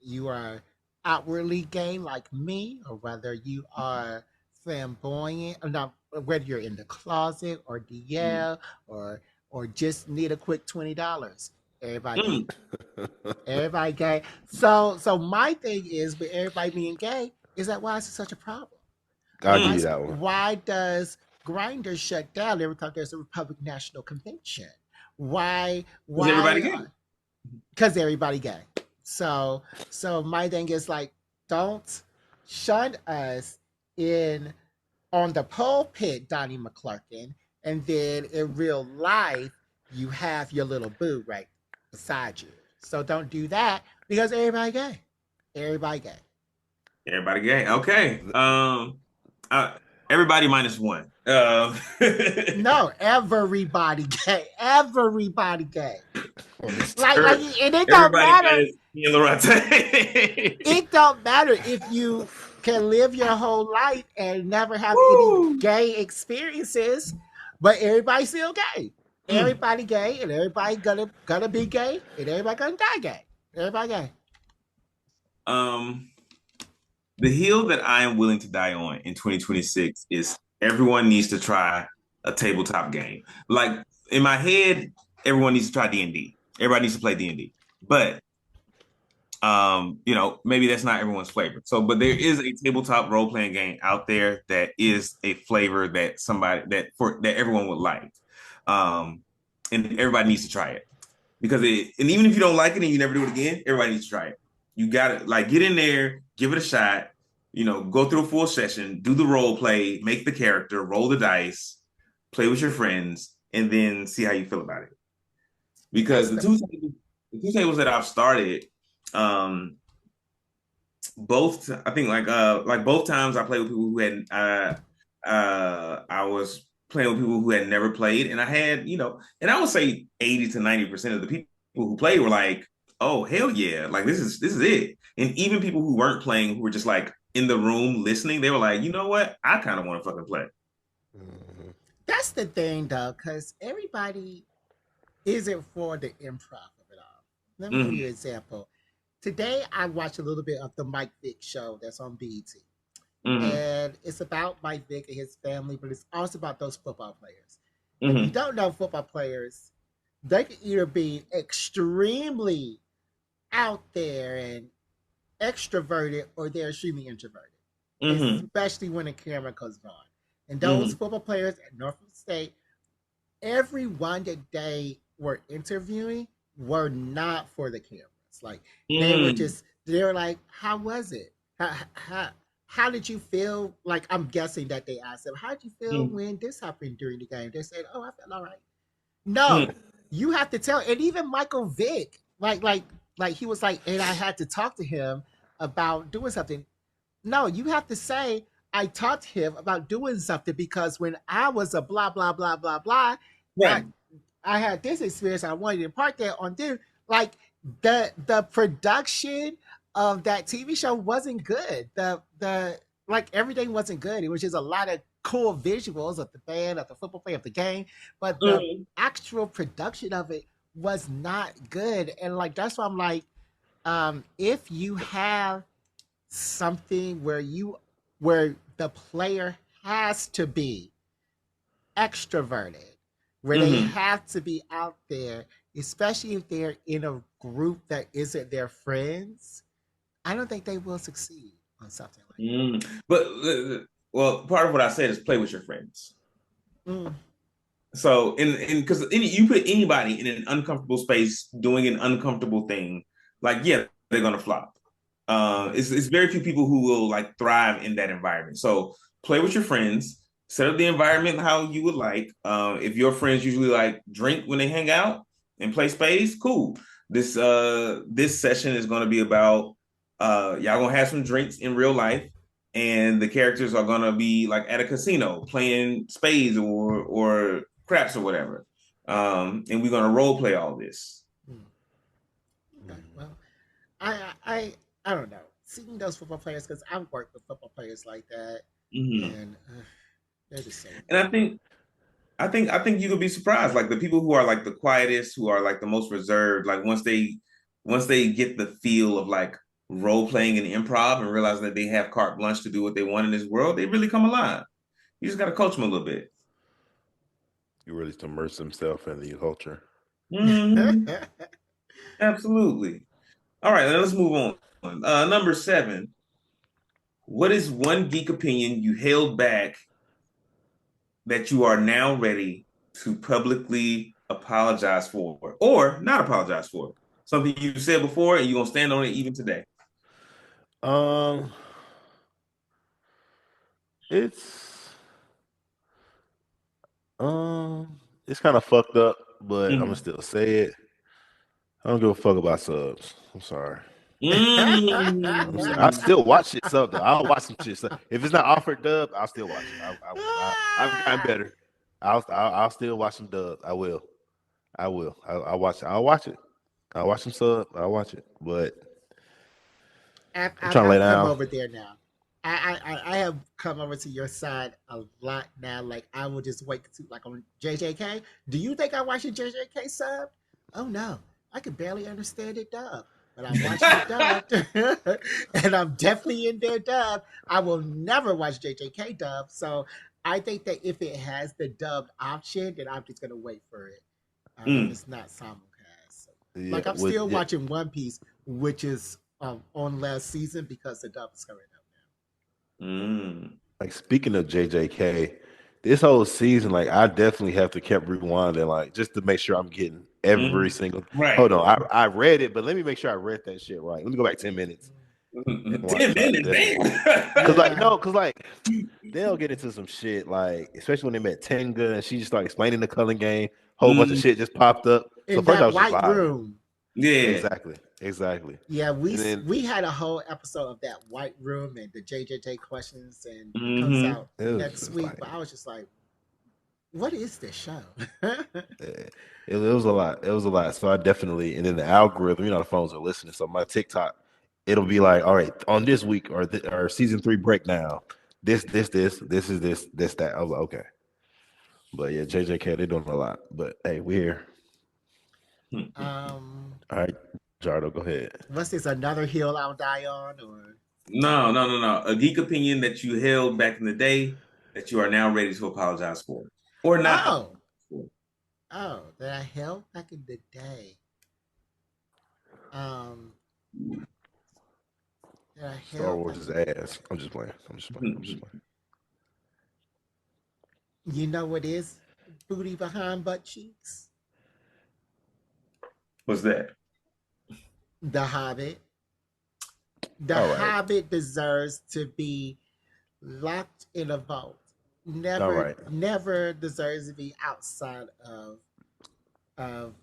you are outwardly gay like me, or whether you are flamboyant, or not, whether you're in the closet or DL or just need a quick $20. Everybody gay. Everybody gay. So my thing is with everybody being gay is that why is it such a problem? I'll give Why you that one. why does Grinder shut down every time there's a Republican National Convention? Why Is everybody gay? because everybody gay. So my thing is like, don't shun us in on the pulpit, Donnie McClurkin, and then in real life you have your little boo right beside you. So don't do that because everybody gay. Everybody gay. Everybody gay. Okay. Everybody minus one. No, everybody gay. Everybody gay. on this like, turf. and it don't matter. Loronta. It don't matter if you can live your whole life and never have any Woo! gay experiences, but everybody's still gay. Everybody gay, and everybody gonna be gay, and everybody gonna die gay. Everybody gay. The hill that I am willing to die on in 2026 is everyone needs to try a tabletop game. Like in my head, everyone needs to try D&D. Everybody needs to play D&D. But maybe that's not everyone's flavor. So, but there is a tabletop role-playing game out there that is a flavor that that everyone would like. And everybody needs to try it. And even if you don't like it and you never do it again, everybody needs to try it. You got to get in there, give it a shot, go through a full session, do the role play, make the character, roll the dice, play with your friends, and then see how you feel about it. Because the two tables that I've started, both times I played with people who had I was playing with people who had never played, and I had and I would say 80 to 90% of the people who played were like, oh hell yeah, like this is it. And even people who weren't playing, who were just like in the room listening, they were like, you know what, I kind of want to fucking play. That's the thing though, because everybody isn't for the improv of it all. Let me give you an example. Today I watched a little bit of the Mike Vick show that's on BET. And it's about Mike Vick and his family, but it's also about those football players. If you don't know football players, they can either be extremely out there and extroverted, or they're extremely introverted, especially when the camera goes on. And those football players at Norfolk State, everyone that they were interviewing were not for the cameras. Like they were like, how was it? How did you feel? Like, I'm guessing that they asked them, how did you feel when this happened during the game? They said, oh, I felt all right. No, you have to tell. And even Michael Vick, like he was like, and I had to talk to him about doing something. No, you have to say, I talked to him about doing something because when I was a blah, blah, blah, blah, blah, right. I had this experience. I wanted to impart that on them. Like the production of that TV show wasn't good. The like everything wasn't good. It was just a lot of cool visuals of the band, of the football play, of the game, but the actual production of it was not good. And like that's why I'm like, if you have something where the player has to be extroverted, where they have to be out there, especially if they're in a group that isn't their friends, I don't think they will succeed on something like that. But well, part of what I said is play with your friends. So, because you put anybody in an uncomfortable space doing an uncomfortable thing, like they're gonna flop. It's very few people who will like thrive in that environment. So play with your friends, set up the environment how you would like. If your friends usually like drink when they hang out and play spades, cool. This session is going to be about y'all gonna have some drinks in real life, and the characters are gonna be like at a casino playing spades or craps or whatever. And we're gonna role play all this. Okay, well, I don't know. Seeing those football players, because I've worked with football players like that, and they're the same. And I think you could be surprised. Like the people who are like the quietest, who are like the most reserved, like once they get the feel of like role playing and improv and realize that they have carte blanche to do what they want in this world, they really come alive. You just got to coach them a little bit. You really immerse themselves in the culture. Absolutely. All right, let's move on. Number 7. What is one geek opinion you held back that you are now ready to publicly apologize for, or not apologize for? Something you said before and you're gonna stand on it even today. It's kind of fucked up, but I'm gonna still say it. I don't give a fuck about subs. I'm sorry. I still watch it sub though. I'll watch some shit. If it's not offered dub, I'll still watch it. I've gotten better. I'll still watch some dub. I will. I will. I'll watch it. I'll watch it. I'll watch some sub. I'll watch it. But I'm trying to lay I've come down. over there now. I have come over to your side a lot now. Like I will just wait to like on JJK. Do you think I watch a JJK sub? Oh no, I can barely understand it dub, but I'm watching it dub, and I'm definitely in there dub. I will never watch JJK dub. So I think that if it has the dubbed option, then I'm just gonna wait for it. If it's not simulcast. So, Yeah, like I'm with still yeah, watching One Piece, which is on last season because the dub is coming up Mm. like speaking of JJK, this whole season, like I definitely have to keep rewinding, like just to make sure I'm getting every Mm. single. Right. Hold on, I read it, but let me make sure I read that shit right. Let me go back 10 minutes and watch 10 it. Like minutes, definitely, damn. cause like now. no, cause like they'll get into some shit, like especially when they met Tenga and she just started explaining the Culling game. Whole bunch of Mm. shit just popped up. So In first I that was just white vibing. room, Yeah. Exactly. yeah, And then we had a whole episode of that white room and the JJJ questions, and it comes Mm-hmm. out it next was week. like But I was just like, what is this show? it was a lot. It was a lot. So I definitely, and then the algorithm, the phones are listening. So my TikTok, it'll be like, all right, on this week or season 3 breakdown, this is this, that. I was like, okay. But yeah, JJK, they're doing a lot. But hey, we're here. um, All right, Jardo, go ahead. what's this? Another hill I'll die on, or No. A geek opinion that you held back in the day that you are now ready to apologize for. Or not oh, apologize for. that I held back in the day. Um, that I Star held Wars back is in. ass. I'm just playing. I'm just playing. You know what is booty behind butt cheeks? What's that? The Hobbit. The All right. Hobbit deserves to be locked in a vault. All right. Never deserves to be outside of of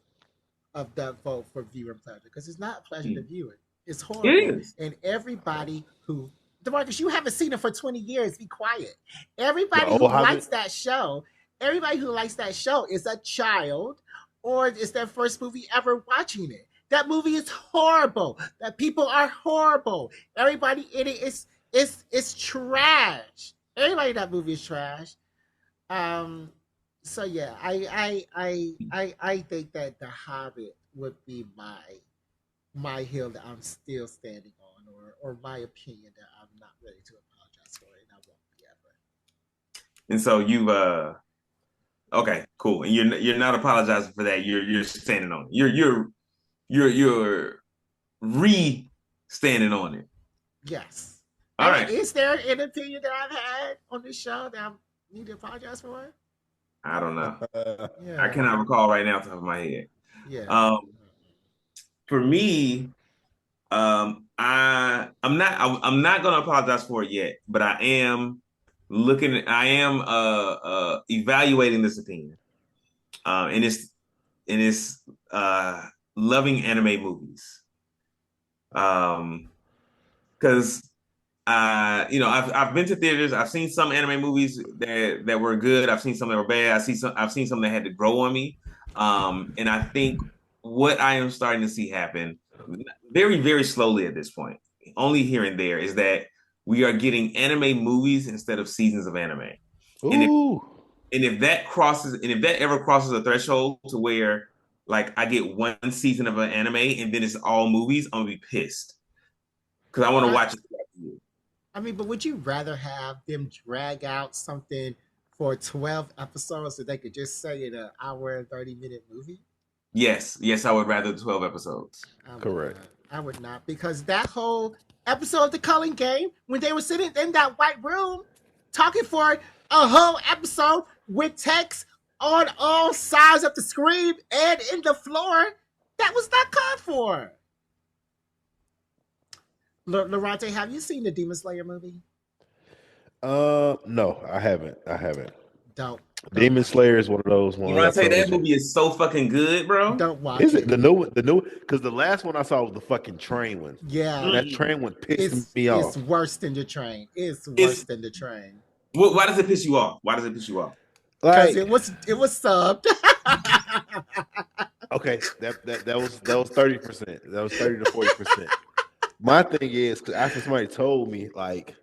that vote for viewing pleasure because it's not a pleasure to view it. It's It horrible, is. and everybody who Demarcus, you haven't seen it for 20 years. Be quiet. The Everybody who old likes Hobbit. that show, everybody who likes that show is a child, or it's their first movie ever watching it. That movie is horrible. That people are horrible. Everybody in it is trash. Everybody in that movie is trash. Um, so yeah, I think that The Hobbit would be my hill that I'm still standing on, or my opinion that I'm not ready to apologize for, and I won't be ever. And so you've okay, cool. And you're not apologizing for that. You're standing on it. You're re standing on it. Yes. All I mean, right. is there an opinion that I've had on this show that I need to apologize for? I don't know. Yeah. I cannot recall right now off the top of my head. Yeah. For me, I'm not gonna apologize for it yet, but I am evaluating this opinion. And it's loving anime movies. Because I've been to theaters. I've seen some anime movies that were good. I've seen some that were bad. I've seen some that had to grow on me. And I think what I am starting to see happen very, very slowly at this point, only here and there, is that we are getting anime movies instead of seasons of anime. And Ooh. if that ever crosses a threshold to where like I get one season of an anime and then it's all movies, I'm gonna be pissed because I want to watch it. I mean, but would you rather have them drag out something for 12 episodes so they could just say it an hour and 30-minute movie? Yes, I would rather 12 episodes. Correct. I would not, because that whole episode of the Culling Game, when they were sitting in that white room talking for a whole episode with text on all sides of the screen and in the floor, that was not called for. Loronta, have you seen the Demon Slayer movie? No, I haven't. Don't Demon watch Slayer is one of those When ones I I say that told you. movie is so fucking good, it. bro. Don't watch Is it. it the new one? The new because the last one I saw was the fucking train one. Yeah, And that train one pissed me it's off. worse than the train. It's worse than the train. Why does it piss you off? Why does it piss you off? Because Like it was subbed. okay. That was 30%. That was 30 to 40%. My thing is, because after somebody told me, like,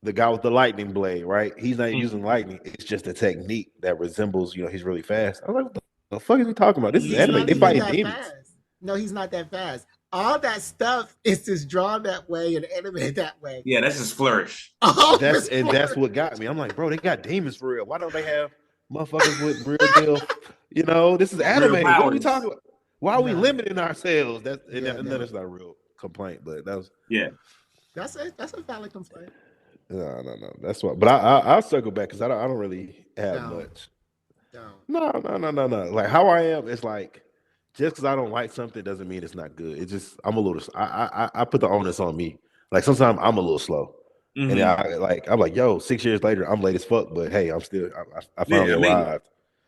the guy with the lightning blade, right? He's not using lightning. It's just a technique that resembles, he's really fast. I was like, what the fuck is he talking about? This is He's anime. not They even fighting that demons. fast. No, he's not that fast. All that stuff is just drawn that way and animated that way. Yeah, that's just flourish. Oh, That's what got me. I'm like, bro, they got demons for real. Why don't they have motherfuckers with real deal? This is anime. Real What are we powers. talking about? Why are we limiting ourselves? That's not a real complaint, but that was that's a valid complaint. no. That's why. But I'll circle back because I don't really have much. No. Like how I am, it's like just because I don't like something doesn't mean it's not good. It's just I'm a little. I put the onus on me. Like sometimes I'm a little slow, and I'm like, yo, 6 years later, I'm late as fuck, but hey, I'm still I finally arrived.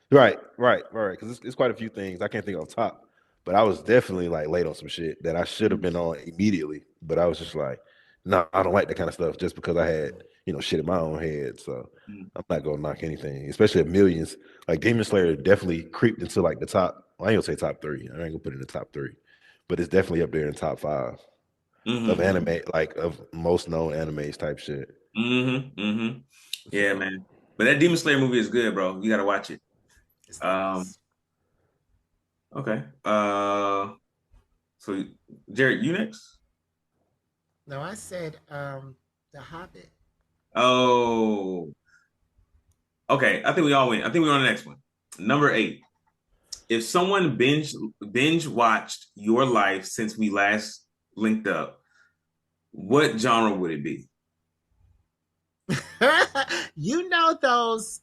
Right. Because it's quite a few things I can't think on top, but I was definitely like late on some shit that I should have been on immediately. But I was just like, no, I don't like that kind of stuff just because I had shit in my own head. So I'm not gonna knock anything, especially at millions. Like Demon Slayer definitely creeped into like the top. Well, I ain't gonna say top 3. I ain't gonna put it in the top 3, but it's definitely up there in top 5 of anime, like of most known animes type shit. Yeah, man. But that Demon Slayer movie is good, bro. You gotta watch it. Okay. So Jared, you next? No, I said The Hobbit. Oh. Okay, I think we all win. I think we're on the next one. Number 8. If someone binge watched your life since we last linked up, what genre would it be? Those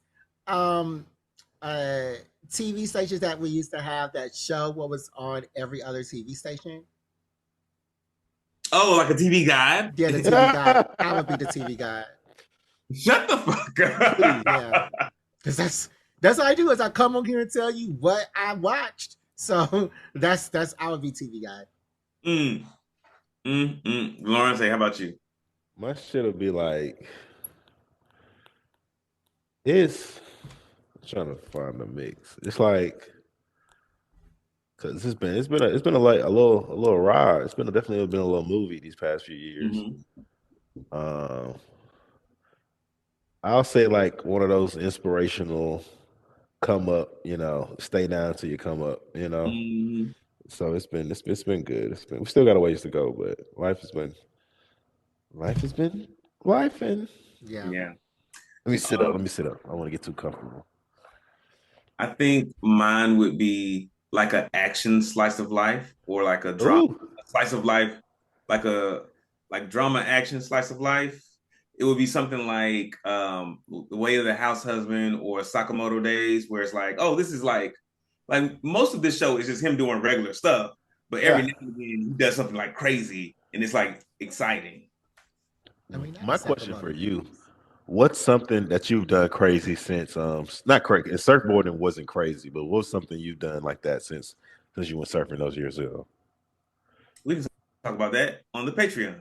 TV stations that we used to have that show what was on every other TV station? Oh, like a TV guide? Yeah, the TV guide. I would be the TV guide. Shut the fuck up. Yeah. Because that's what I do is I come on here and tell you what I watched. So that's I would be TV guide. Lorenzo, how about you? My shit would be like I'm trying to find the mix. It's like because it's been a little ride. It's definitely been a little movie these past few years. I'll say like one of those inspirational come up, stay down till you come up, So it's been good. We still got a ways to go, but life has been life and yeah. Let me sit up. I want to get too comfortable. I think mine would be like an action slice of life or like a drama slice of life, like drama action slice of life. It would be something like The Way of the House Husband or Sakamoto Days, where it's like, oh, this is like most of this show is just him doing regular stuff, but every now and then he does something like crazy, and it's like exciting. My question for you: what's something that you've done crazy since? Not crazy. And surfboarding wasn't crazy, but what's something you've done like that since you went surfing those years ago? We can talk about that on the Patreon.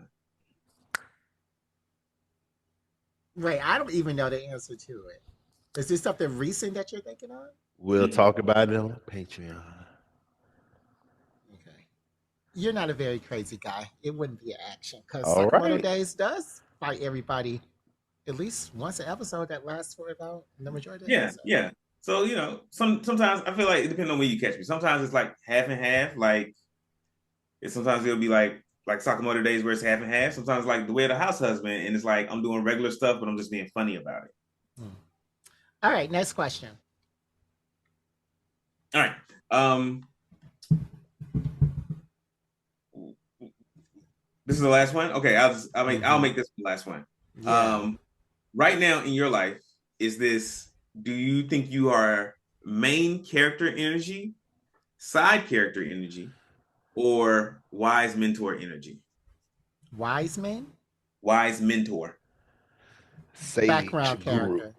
Right, I don't even know the answer to it. Is this something recent that you're thinking of? We'll talk about it on Patreon. Okay. You're not a very crazy guy. It wouldn't be an action because Sakamoto Days does fight everybody at least once an episode that lasts for about the majority of the episode. Yeah. So, sometimes I feel like it depends on when you catch me. Sometimes it's like half and half. Like, sometimes it'll be like Sakamoto Days where it's half and half. Sometimes like The Way of the House Husband, and it's like I'm doing regular stuff, but I'm just being funny about it. All right, next question. All right. This is the last one. Okay, I'll make this the last one. Yeah. Right now in your life, do you think you are main character energy, side character energy, or wise mentor energy? Wise men? Wise mentor. Background character.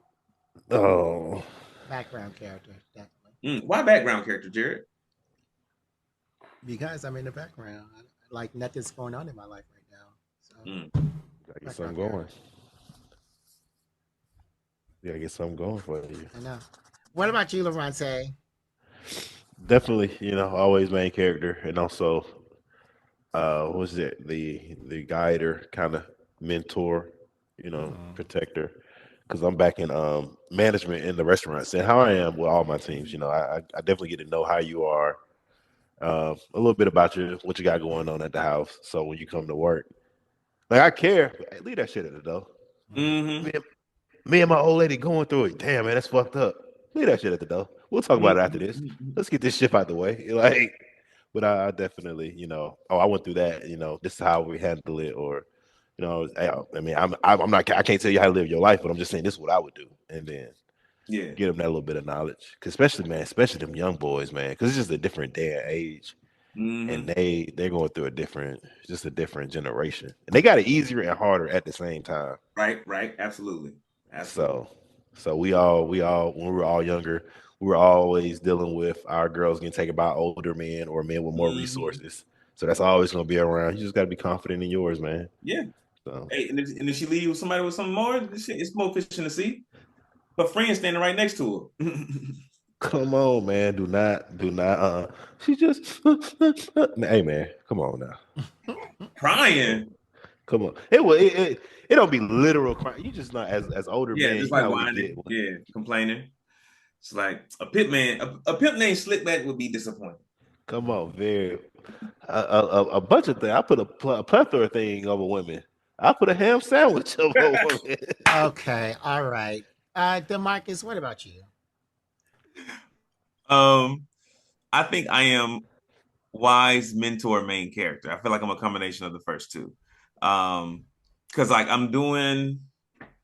Oh. Background character, definitely. Why background character, Jared? Because I'm in the background. Like nothing's going on in my life right now. So gotta get something going. You gotta get something going for you. I know. What about you, Loronta? Definitely, always main character, and also, what was it, the guider, kind of mentor, protector. Because I'm back in management in the restaurants, and how I am with all my teams. I definitely get to know how you are, a little bit about you, what you got going on at the house. So when you come to work, like I care, but hey, leave that shit at the door. Mm-hmm. Me, and- me and my old lady going through it. Damn, man, that's fucked up. Leave that shit at the door. We'll talk about it after this. Mm-hmm. Let's get this shit out the way. Like, but I definitely, oh, I went through that. This is how we handle it, or, I mean, I'm not, I can't tell you how to live your life, but I'm just saying this is what I would do, and then Yeah. get them that little bit of knowledge. Cause especially, man, especially them young boys, man, because it's just a different day and age, and Mm-hmm. they're going through just a different generation, and they got it easier and harder at the same time. Right. Absolutely. So, so we all when we were all younger, we were always dealing with our girls getting taken by older men or men with more Mm-hmm. resources. So that's always going to be around. You just got to be confident in yours, man. Yeah. So Hey, and if she leave with somebody with some more, it's more fish in the sea. Her friend standing right next to her. come on, man. Do not. She just. Hey, man. Come on now. Crying. Come on. It don't be literal crying. You just not as older Yeah, men. just You know like how we whining. get. Yeah, complaining. It's like a pit man, a pimp named Slickback would be disappointed. Come on, very a bunch of things. I put a plethora of things over women. I put a ham sandwich over women. Okay, all right. Demarcus, what about you? Um, I think I am wise mentor main character. I feel like I'm a combination of the first two. Um, because like I'm doing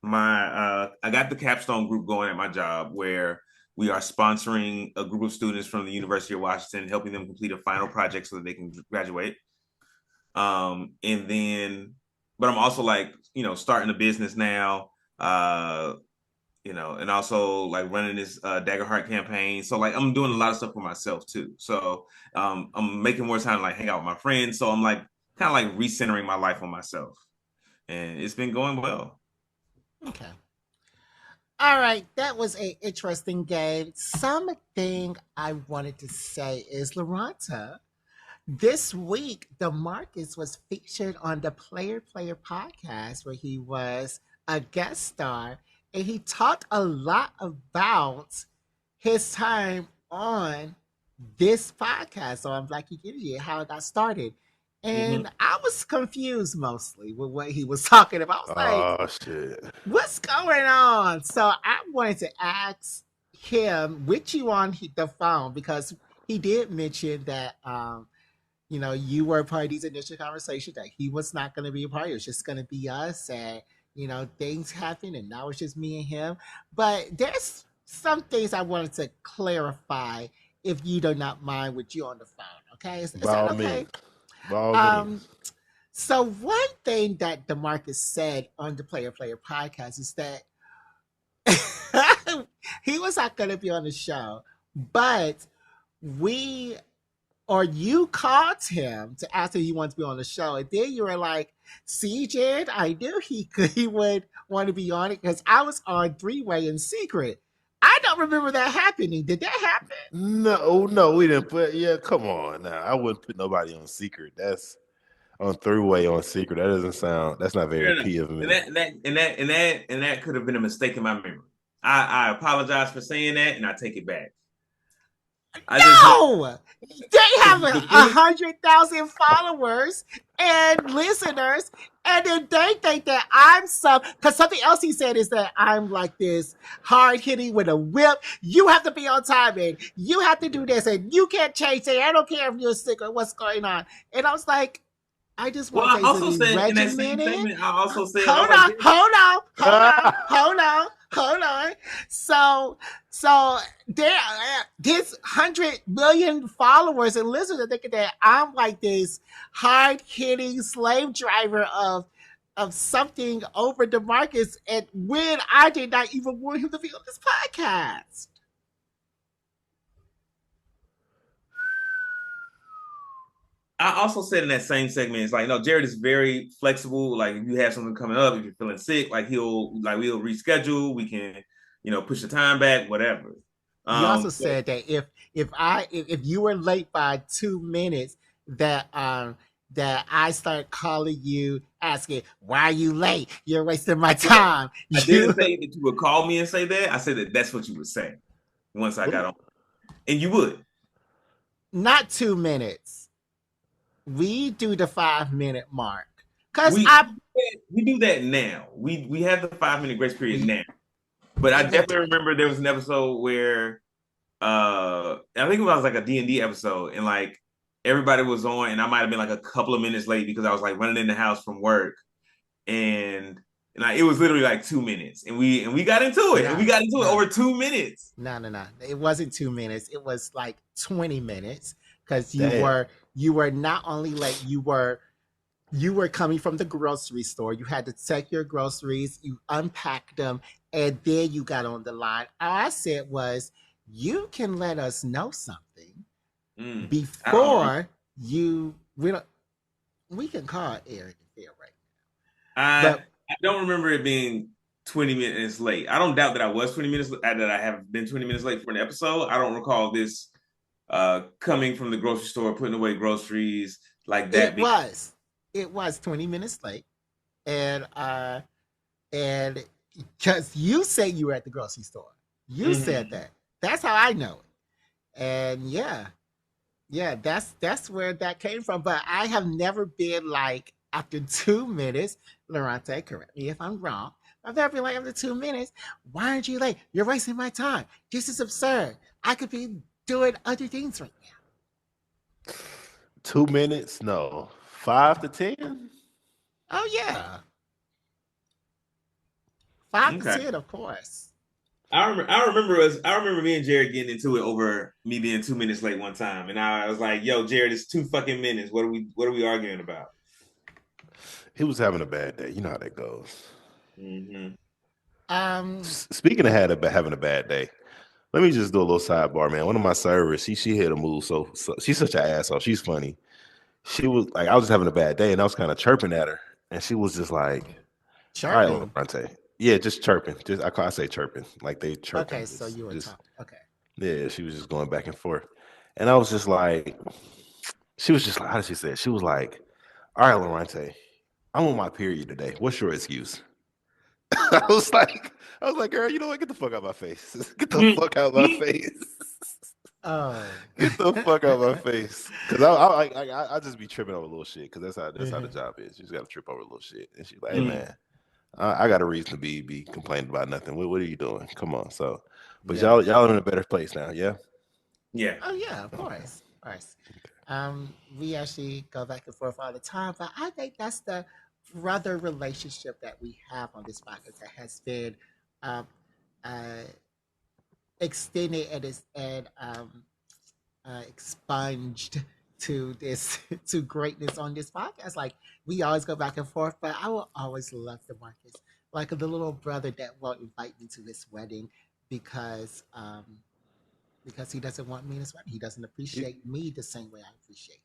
I got the capstone group going at my job where we are sponsoring a group of students from the University of Washington, helping them complete a final project so that they can graduate. And then, but I'm also like, starting a business now, and also like running this Dagger Heart campaign. So like I'm doing a lot of stuff for myself too. So I'm making more time to like hang out with my friends. So I'm like kind of like recentering my life on myself. And it's been going well. Okay. All right, that was a interesting game. Something I wanted to say is Loronta. This week, DeMarcus was featured on the Player podcast where he was a guest star and he talked a lot about his time on this podcast so on Black Geek Energy and how it got started. Mm-hmm. And I was confused mostly with what he was talking about. I was like, Oh shit! what's going on? So I wanted to ask him with you on the phone because he did mention that you were a part of these initial conversations that he was not going to be a part. It was just going to be us, and things happen, and now it's just me and him. But there's some things I wanted to clarify, if you do not mind, with you on the phone. Okay, is By that all okay? means, by all Um, means. so one thing that DeMarcus said on the Player podcast is that he was not going to be on the show, but we or you called him to ask if he wanted to be on the show, and then you were like, "See, Jared, I knew he would want to be on it because I was on three-way in secret." I don't remember that happening. Did that happen? No, we didn't put. Yeah, come on now. I wouldn't put nobody on secret. That's on three-way on secret. That doesn't sound. That's not very Fair enough. P of And me. that could have been a mistake in my memory. I apologize for saying that, and I take it back. I just No, they have the a thing. 100,000 followers and listeners, and then they think that I'm some. Because something else he said is that I'm like this hard hitting with a whip. You have to be on time, and you have to do this, and you can't change it. I don't care if you're sick or what's going on. And I was like, I just Well, want I things to also be said in that same regimented. statement, I also said I was Hold like, on, hold on, hold on, hold on, hold on. So there, this 100 million followers and listeners are thinking that I'm like this hard hitting slave driver of something over DeMarcus, and when I did not even want him to be on this podcast. I also said in that same segment, it's like, no, Jared is very flexible. Like, if you have something coming up, if you're feeling sick, like we'll reschedule. We can, push the time back, whatever. You also said that if you were late by 2 minutes, that I start calling you asking, why are you late? You're wasting my time. I didn't say that you would call me and say that. I said that that's what you would say once I got on, and you would. Not 2 minutes. We do the 5 minute mark. We do that now. We have the 5 minute grace period now. But I definitely remember there was an episode where I think it was like a D&D episode, and like everybody was on, and I might have been like a couple of minutes late because I was like running in the house from work, and like it was literally like 2 minutes, and we got into it, and we got into it over 2 minutes. No, it wasn't 2 minutes. It was like 20 minutes because you were not only late, you were coming from the grocery store. You had to take your groceries, you unpacked them, and then you got on the line. All I said was, you can let us know something before you. We can call it air interfere right now. I don't remember it being 20 minutes late. I don't doubt that I was 20 minutes that I have been 20 minutes late for an episode. I don't recall this coming from the grocery store, putting away groceries like that. It was 20 minutes late, and because you say you were at the grocery store, you said that. That's how I know it, and yeah, that's where that came from. But I have never been like after 2 minutes, Loronta, correct me if I'm wrong. I've never been like after 2 minutes. Why aren't you late? You're wasting my time. This is absurd. I could be doing other things right now. 2 minutes? No. 5 to 10? Oh yeah. 5 to 10, of course. I remember me and Jared getting into it over me being 2 minutes late one time, and I was like, "Yo, Jared, it's 2 fucking minutes. What are we arguing about?" He was having a bad day. You know how that goes. Mm-hmm. Speaking of having a bad day, let me just do a little sidebar, man. One of my servers, she hit a move, so she's such an asshole. She's funny. She was like, I was just having a bad day, and I was kind of chirping at her, and she was just like, chirping. All right, Loronta. Yeah, just chirping. I say chirping, like they chirping. Okay, so you were talking. Okay. Yeah, she was just going back and forth, and I was just like, she was just like, how did she say it? She was like, all right, Loronta, I'm on my period today. What's your excuse? I was like, girl, you know what? Get the fuck out of my face. Get the fuck out of my face. Get the fuck out of my face. Because I just be tripping over a little shit. Because that's how the job is. You just got to trip over a little shit. And she's like, hey, man, I got a reason to be complaining about nothing. What are you doing? Come on. So, but y'all are in a better place now. Yeah. Yeah. Oh yeah, of course. We actually go back and forth all the time, but I think that's the brother relationship that we have on this podcast that has been extended and expunged to greatness on this podcast. Like, we always go back and forth, but I will always love DeMarcus, like the little brother that won't invite me to his wedding because he doesn't want me in his wedding. He doesn't appreciate me the same way I appreciate him.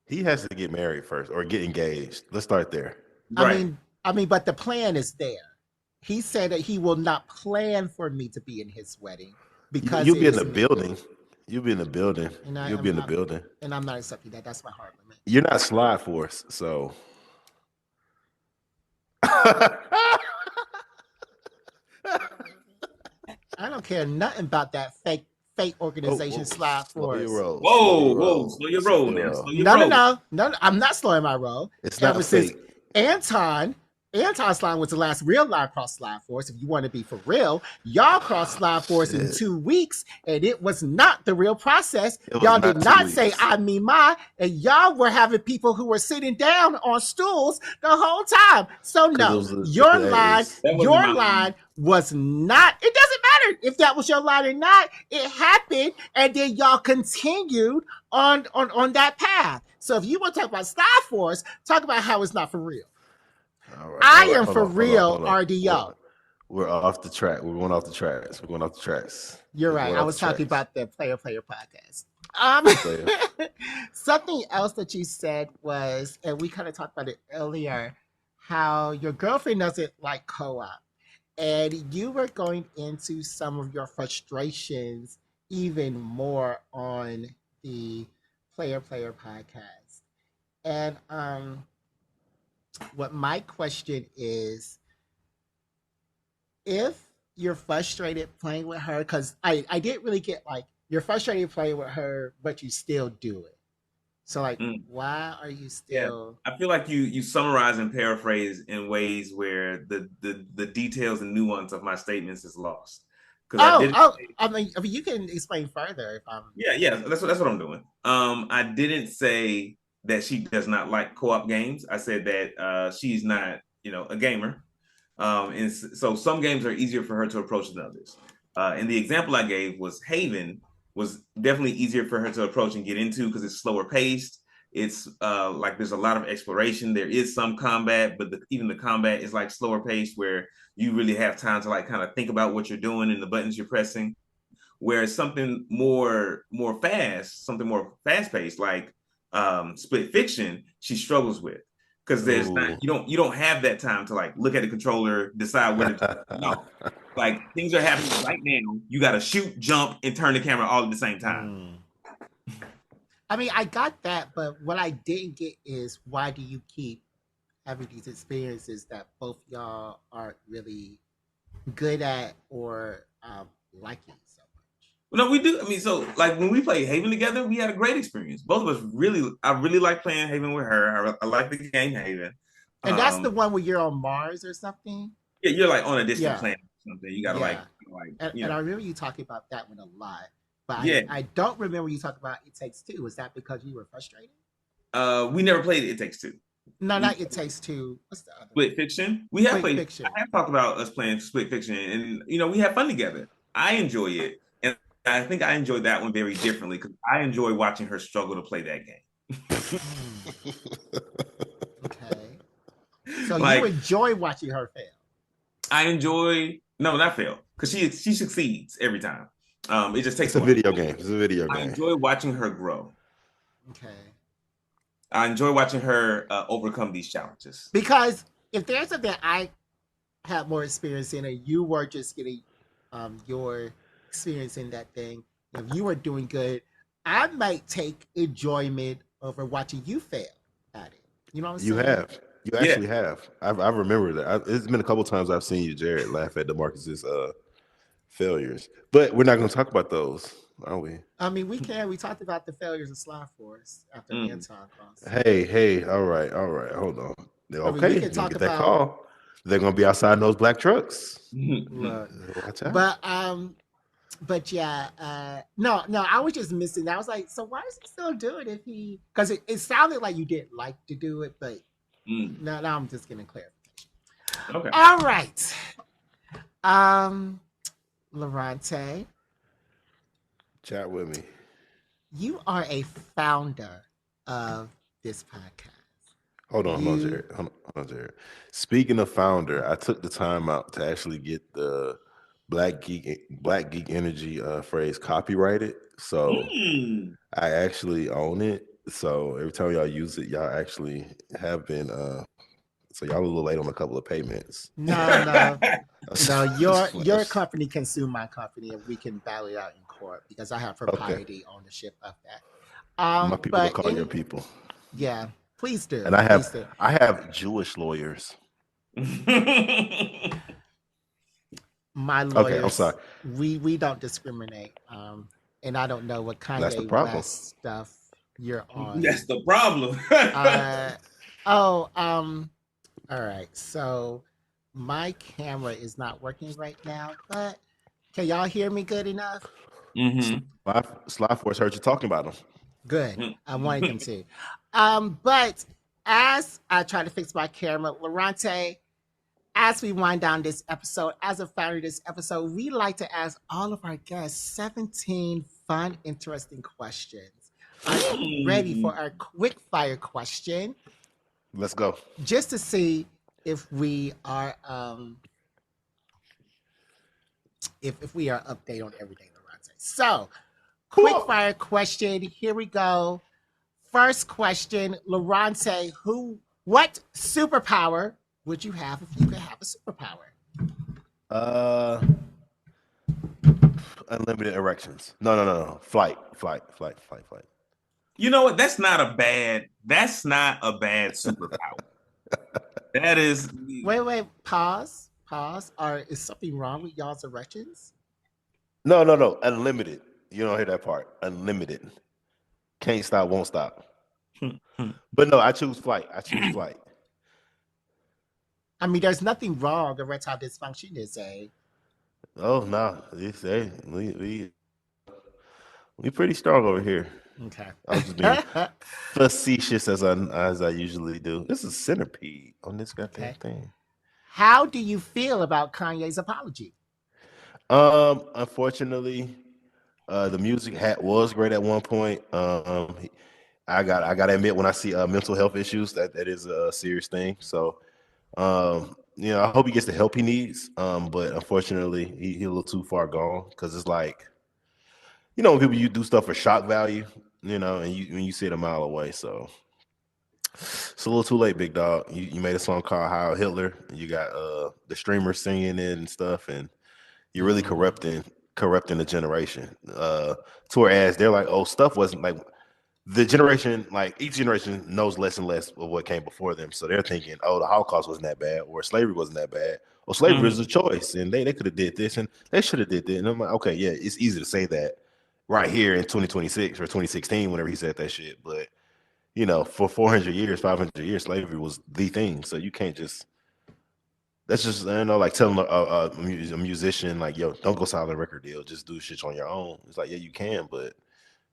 He has to get married first or get engaged. Let's start there. Right. I mean, but the plan is there. He said that he will not plan for me to be in his wedding because you'll be in the building. You'll be in the building. You'll be in the building. And I'm not accepting that. That's my hard limit. You're not slide force, so. I don't care nothing about that fake organization slide force. Whoa, slow your roll now. No, I'm not slowing my roll. It's not fake. Anton's line was the last real line cross slide force. If you want to be for real, y'all crossed slide force in 2 weeks, and it was not the real process. Y'all did not say I mean my, and y'all were having people who were sitting down on stools the whole time. So no, your line was not. It doesn't matter if that was your line or not. It happened, and then y'all continued on that path. So if you want to talk about slide force, talk about how it's not for real. Right, I am for real, RDO. We're off the track. We're going off the tracks. You're right. I was talking about the Player podcast. Something else that you said was, and we kind of talked about it earlier, how your girlfriend doesn't like co-op. and you were going into some of your frustrations even more on the Player podcast. And what my question is, if you're frustrated playing with her, because I didn't really get like you're frustrated playing with her, but you still do it. So like, why are you Yeah, still? I feel like you summarize and paraphrase in ways where the details and nuance of my statements is lost. Because I Oh, didn't. oh, I mean, you can explain further if I'm. Yeah, that's what I'm doing. I didn't say that she does not like co-op games. I said that she's not, a gamer. And so some games are easier for her to approach than others. And the example I gave was Haven was definitely easier for her to approach and get into because it's slower paced. It's like there's a lot of exploration. There is some combat, but even the combat is like slower paced where you really have time to like kind of think about what you're doing and the buttons you're pressing. Whereas something more fast, something more fast paced, like Split Fiction, she struggles with because there's not Ooh. you don't have that time to like look at the controller, decide where to no. Like things are happening right now. You got to shoot, jump, and turn the camera all at the same time. I mean, I got that, but what I didn't get is why do you keep having these experiences that both y'all aren't really good at or liking so much? No, we do. I mean, so like when we played Haven together, we had a great experience. Both of us I really like playing Haven with her. I like the game Haven. And that's the one where you're on Mars or something. Yeah, you're like on a distant Yeah, planet or something. You gotta yeah. like And I remember you talking about that one a lot, but yeah. I don't remember you talking about It Takes Two. Was that because you were frustrated? We never played It Takes Two. No, not It Takes Two. What's the other? Split Fiction. We have Split played. Fiction. I have talked about us playing Split Fiction, and we have fun together. I enjoy it, and I think I enjoy that one very differently because I enjoy watching her struggle to play that game. Okay. So Like you enjoy watching her fail. I enjoy not fail because she succeeds every time. It just takes It's a video game. It's a video I game. enjoy watching her grow. Okay. I enjoy watching her overcome these challenges. Because if there's something I have more experience in, and you were just getting your experience in that thing, if you were doing good, I might take enjoyment over watching you fail at it. You know what I'm saying? You have. You actually have. I remember that. It's been a couple times I've seen you, Jared, laugh at DeMarcus's failures. But we're not going to talk about those, are we? I mean, we can. We talked about the failures of Slide Force after Anton crossed. Hey, all right. Hold on. Okay, we you're can going to talk get that about. call. They're going to be outside in those black trucks. Look, watch out. But yeah, no, I was just missing that. I was like, so why does he still do it if he? Because it sounded like you didn't like to do it, but now I'm just getting clarification. Okay. All right. Loronta, Chat with me. you are a founder of this podcast. Hold on, Jared. Speaking of founder, I took the time out to actually get the Black Geek Energy phrase copyrighted. So I actually own it. So every time y'all use it, y'all actually have been so y'all a little late on a couple of payments. No. Your company can sue my company and we can battle it out in court because I have propriety ownership of that. My people will call your people. Yeah, please do. And I have Jewish lawyers. My lawyers. Okay, I'm sorry. We don't discriminate. And I don't know what kind of West stuff you're on. That's the problem. All right. So my camera is not working right now, but can y'all hear me good enough? Slide Force heard you talking about them. Good. I wanted them to. But as I try to fix my camera, Loronta, as we wind down this episode, as a founder of this episode, we like to ask all of our guests 17 fun, interesting questions. Are you ready for our quick fire question? Let's go. Just to see if we are if we are updated on everything, Loronta. So, quick fire question. Here we go. First question, Loronta, what superpower would you have if you could have a superpower? Uh, unlimited erections. No. Flight. You know what? That's not a bad superpower. That is Wait. Pause. Is something wrong with y'all's erections? No. Unlimited. You don't hear that part. Unlimited. Can't stop, won't stop. But no, I choose flight. I mean, there's nothing wrong. Erectile dysfunction is a Oh no, we pretty strong over here. okay. I was just being facetious as I usually do. This is centipede on this goddamn Okay. thing. How do you feel about Kanye's apology? Unfortunately, the music was great at one point. I gotta admit, when I see mental health issues, that is a serious thing. So, I hope he gets the help he needs. But unfortunately, he a little too far gone, because it's like, when people you do stuff for shock value, and when you see it a mile away. So it's a little too late, big dog. You made a song called Heil Hitler. And you got the streamers singing it and stuff, and you're really corrupting the generation. To whereas they're like, oh, stuff wasn't like the generation, like each generation knows less and less of what came before them. So they're thinking, oh, the Holocaust wasn't that bad, or slavery wasn't that bad. Or slavery was a choice, and they could have did this, and they should have did that. And I'm like, okay, yeah, it's easy to say that right here in 2026 or 2016, whenever he said that shit. But for 400 years, 500 years, slavery was the thing. So you can't just. That's just, like telling a musician, like, yo, don't go sign a record deal, just do shit on your own. It's like, yeah, you can, but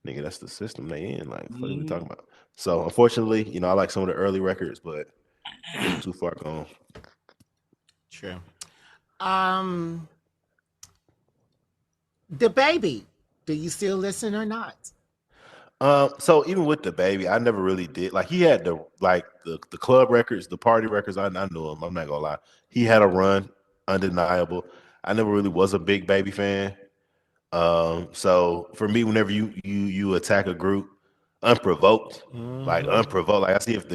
nigga, that's the system they in. Like, what are we talking about? So unfortunately, I like some of the early records, but a little too far gone. True. The baby. Do you still listen or not? So even with the baby, I never really did. Like, he had the club records, the party records. I knew him. I'm not gonna lie. He had a run, undeniable. I never really was a big baby fan. So for me, whenever you attack a group unprovoked, like I see if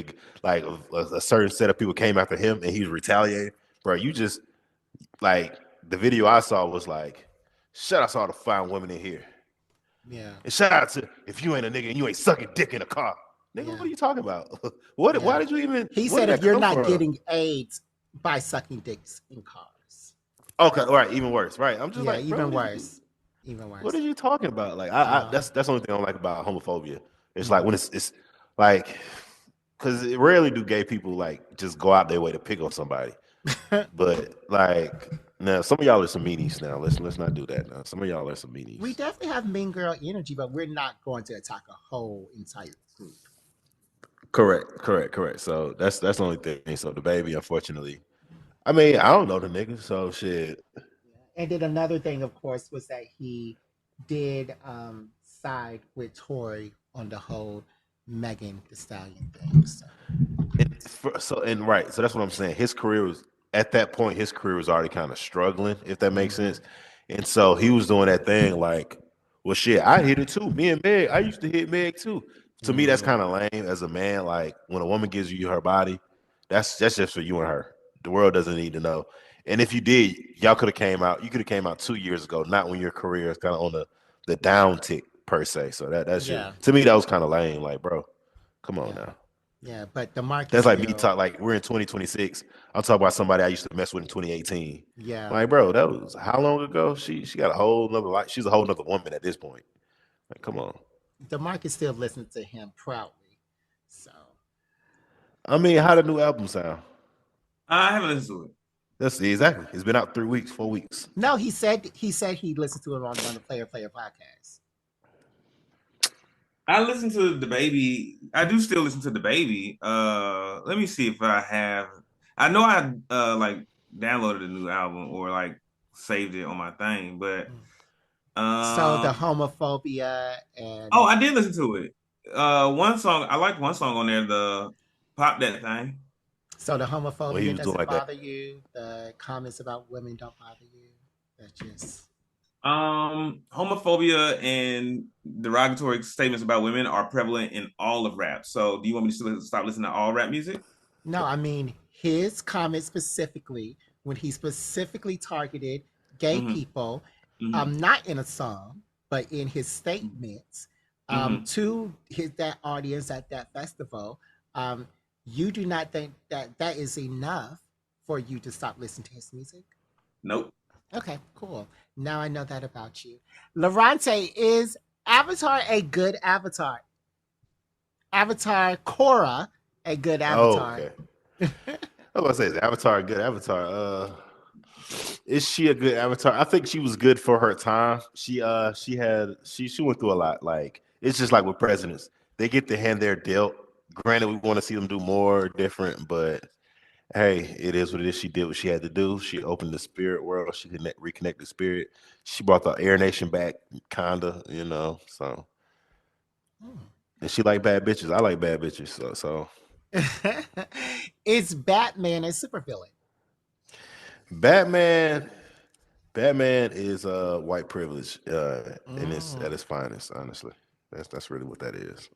a certain set of people came after him and he's retaliating, bro. You just like the video I saw was like, shout out to all the fine women in here. Yeah. And shout out to if you ain't a nigga and you ain't sucking dick in a car. Nigga, what are you talking about? Why did you even? He said if you're not getting AIDS by sucking dicks in cars. Okay, all right, even worse, right? I'm just like, even worse. Even worse. What are you talking about? Like, that's the only thing I don't like about homophobia. It's like when it's like, because rarely do gay people like just go out their way to pick on somebody. But like, now some of y'all are some meanies. Now let's not do that. Now some of y'all are some meanies. We definitely have mean girl energy, but we're not going to attack a whole entire group. Correct. So that's the only thing. So the baby, unfortunately, I mean, I don't know the nigga, so shit. And then another thing, of course, was that he did side with Tory on the whole Megan Thee Stallion thing. So that's what I'm saying. His career was at that point. His career was already kind of struggling, if that makes sense. And so he was doing that thing like, well, shit, I hit it too. Me and Meg, I used to hit Meg too. To me, that's kind of lame as a man. Like, when a woman gives you her body, that's just for you and her. The world doesn't need to know. And if you did, y'all could have came out. You could have came out 2 years ago, not when your career is kind of on the down tick per se. So that's to me, that was kind of lame. Like, bro, come on now. Yeah, but D'Marcus. That's like me talk. Like, we're in 2026. I'm talking about somebody I used to mess with in 2018. Yeah. Like, bro, that was how long ago? She got a whole nother life. She's a whole nother woman at this point. Like, come on. D'Marcus still listens to him proudly. So, I mean, how the new album sound? I haven't listened to it. That's exactly. It's been out 3 weeks, 4 weeks. No, he said he listened to it on the Player podcast. I listen to the baby. I do still listen to the baby. Let me see if I have. I know I like downloaded a new album or like saved it on my thing, but so the homophobia and I did listen to it. One song I like. One song on there, the Pop That Thing. So the homophobia doesn't bother you. The comments about women don't bother you. That's just homophobia and derogatory statements about women are prevalent in all of rap. So do you want me to stop listening to all rap music? No, I mean his comments specifically when he specifically targeted gay Mm-hmm. people, Mm-hmm. not in a song, but in his statements Mm-hmm. to that audience at that festival. Um, you do not think that that is enough for you to stop listening to his music? Nope. Okay, cool. Now I know that about you. Lorante, is Avatar a good avatar? Avatar Korra a good Oh, avatar? okay. I was about to say, is Avatar a good Avatar? Is she a good Avatar? I think she was good for her time. She went through a lot. Like it's just like with presidents, they get the hand they're dealt. Granted, we want to see them do more, different, but hey, it is what it is. She did what she had to do. She opened the spirit world. She reconnect the spirit. She brought the Air Nation back, kinda, So, and she like bad bitches. I like bad bitches. So Is Batman a supervillain? Batman. Batman is white privilege in its Mm. at its finest. Honestly, that's really what that is.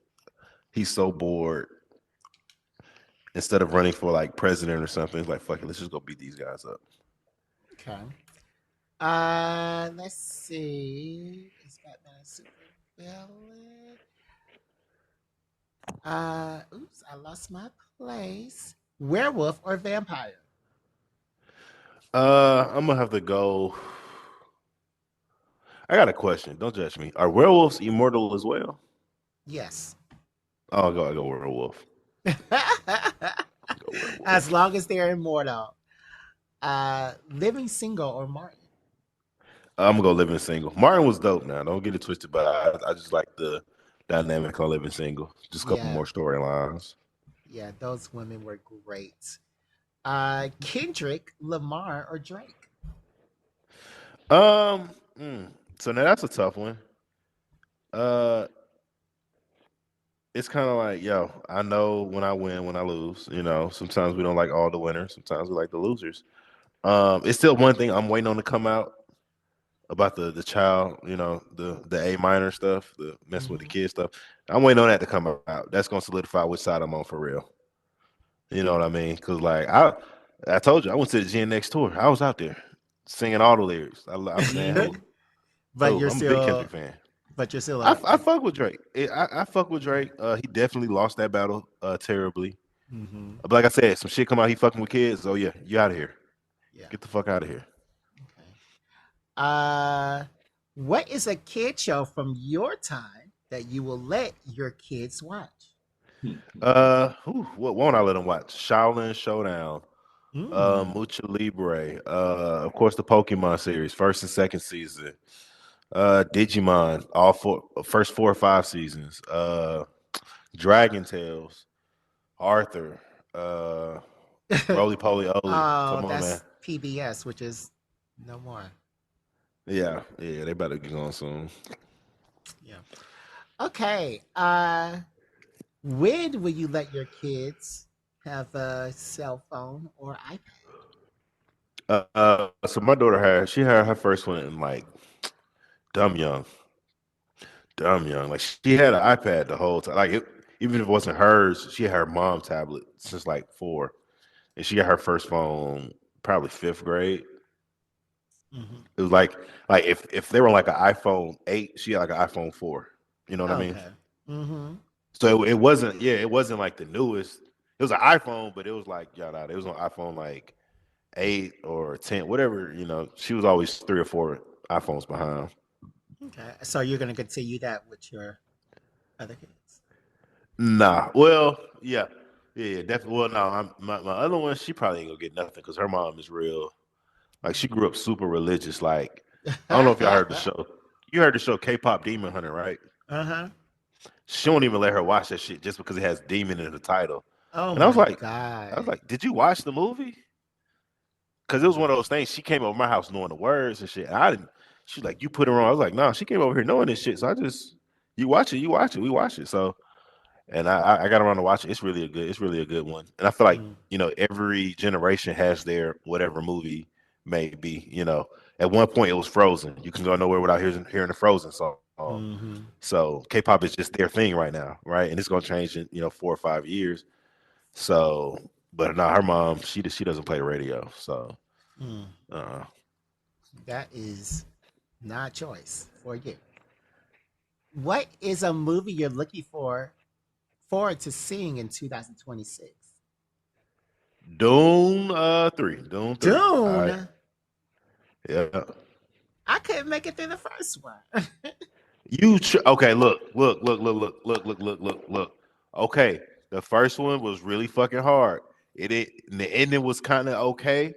He's so bored. Instead of running for like president or something, he's like, "Fuck it, let's just go beat these guys up." Okay. Let's see. Is Batman a supervillain? Oops, I lost my place. Werewolf or vampire? I'm gonna have to go. I got a question. Don't judge me. Are werewolves immortal as well? Yes. Oh, I go werewolf. Go As werewolf. long as they're immortal. Living single or Martin? I'm gonna go living single. Martin was dope. Now, don't get it twisted, but I just like the dynamic on living single. Just a couple Yeah, more storylines. yeah, those women were great. Kendrick, Lamar, or Drake? Um, mm, so now that's a tough one. Uh, it's kind of like, yo, I know when I win, when I lose. Sometimes we don't like all the winners. Sometimes we like the losers. It's still one thing I'm waiting on to come out about the child, the A minor stuff, the messing with the Mm-hmm. kid stuff. I'm waiting on that to come out. That's gonna solidify which side I'm on for real. You know what I mean? Because like I told you, I went to the Gen Next tour. I was out there singing all the lyrics. Man, Mm-hmm. but you're I'm a big still, Kendrick fan. but you're still I fuck with Drake. I fuck with Drake. He definitely lost that battle terribly. mm-hmm. But like I said, some shit come out. He fucking with kids. Oh yeah, you out of here. Yeah. Get the fuck out of here. Okay. Uh, what is a kid show from your time that you will let your kids watch? What won't I let him watch? Shaolin Showdown. Mm. Mucha Libre. Of course, the Pokemon series, first and second season. Digimon, all first 4 or 5 seasons. Dragon Tales, Arthur, Roly Poly Oly. Oh, Come on, man. that's PBS, which is no more. Yeah, they better get on soon. Yeah. Okay. When will you let your kids have a cell phone or iPad? So my daughter she had her first one in like dumb young, dumb young. Like she had an iPad the whole time. Like even if it wasn't hers, she had her mom tablet since like 4. And she got her first phone probably 5th grade. Mm-hmm. It was like if they were like an iPhone 8, she had like an iPhone 4. You know what I mean? Okay. Mm-hmm. So it wasn't like the newest. It was an iPhone, but it was like yeah, it was on iPhone like 8 or 10, whatever. She was always 3 or 4 iPhones behind. Okay. So you're gonna continue that with your other kids? Nah, well, yeah, definitely. Well, no, my other one, she probably ain't gonna get nothing because her mom is real. Like she grew up super religious. Like I don't know if y'all heard the show. You heard the show K-pop Demon Hunter, right? Uh-huh. She won't even let her watch that shit just because it has demon in the title. Oh And I was my like, God. did you watch the movie? Because it was one of Wow. those things. She came over my house knowing the words and shit. And I didn't. She's like, you put her on. I was like, no, she came over here knowing this shit. So you watch it, we watch it. So, and I got around to watch it. It's really a good one. And I feel like Mm. every generation has their whatever movie may be. At one point it was Frozen. You can go nowhere without hearing the Frozen song. Mm-hmm. So K-pop is just their thing right now, right? And it's gonna change in 4 or 5 years. So, but no, her mom she doesn't play radio. So Hmm. Uh, That is not a choice for you. What is a movie you're looking forward to seeing in 2026? Dune 3. Dune 3. Dune. Yeah. I couldn't make it through the first one. Okay, look. Okay, the first one was really fucking hard. And the ending was kind of okay.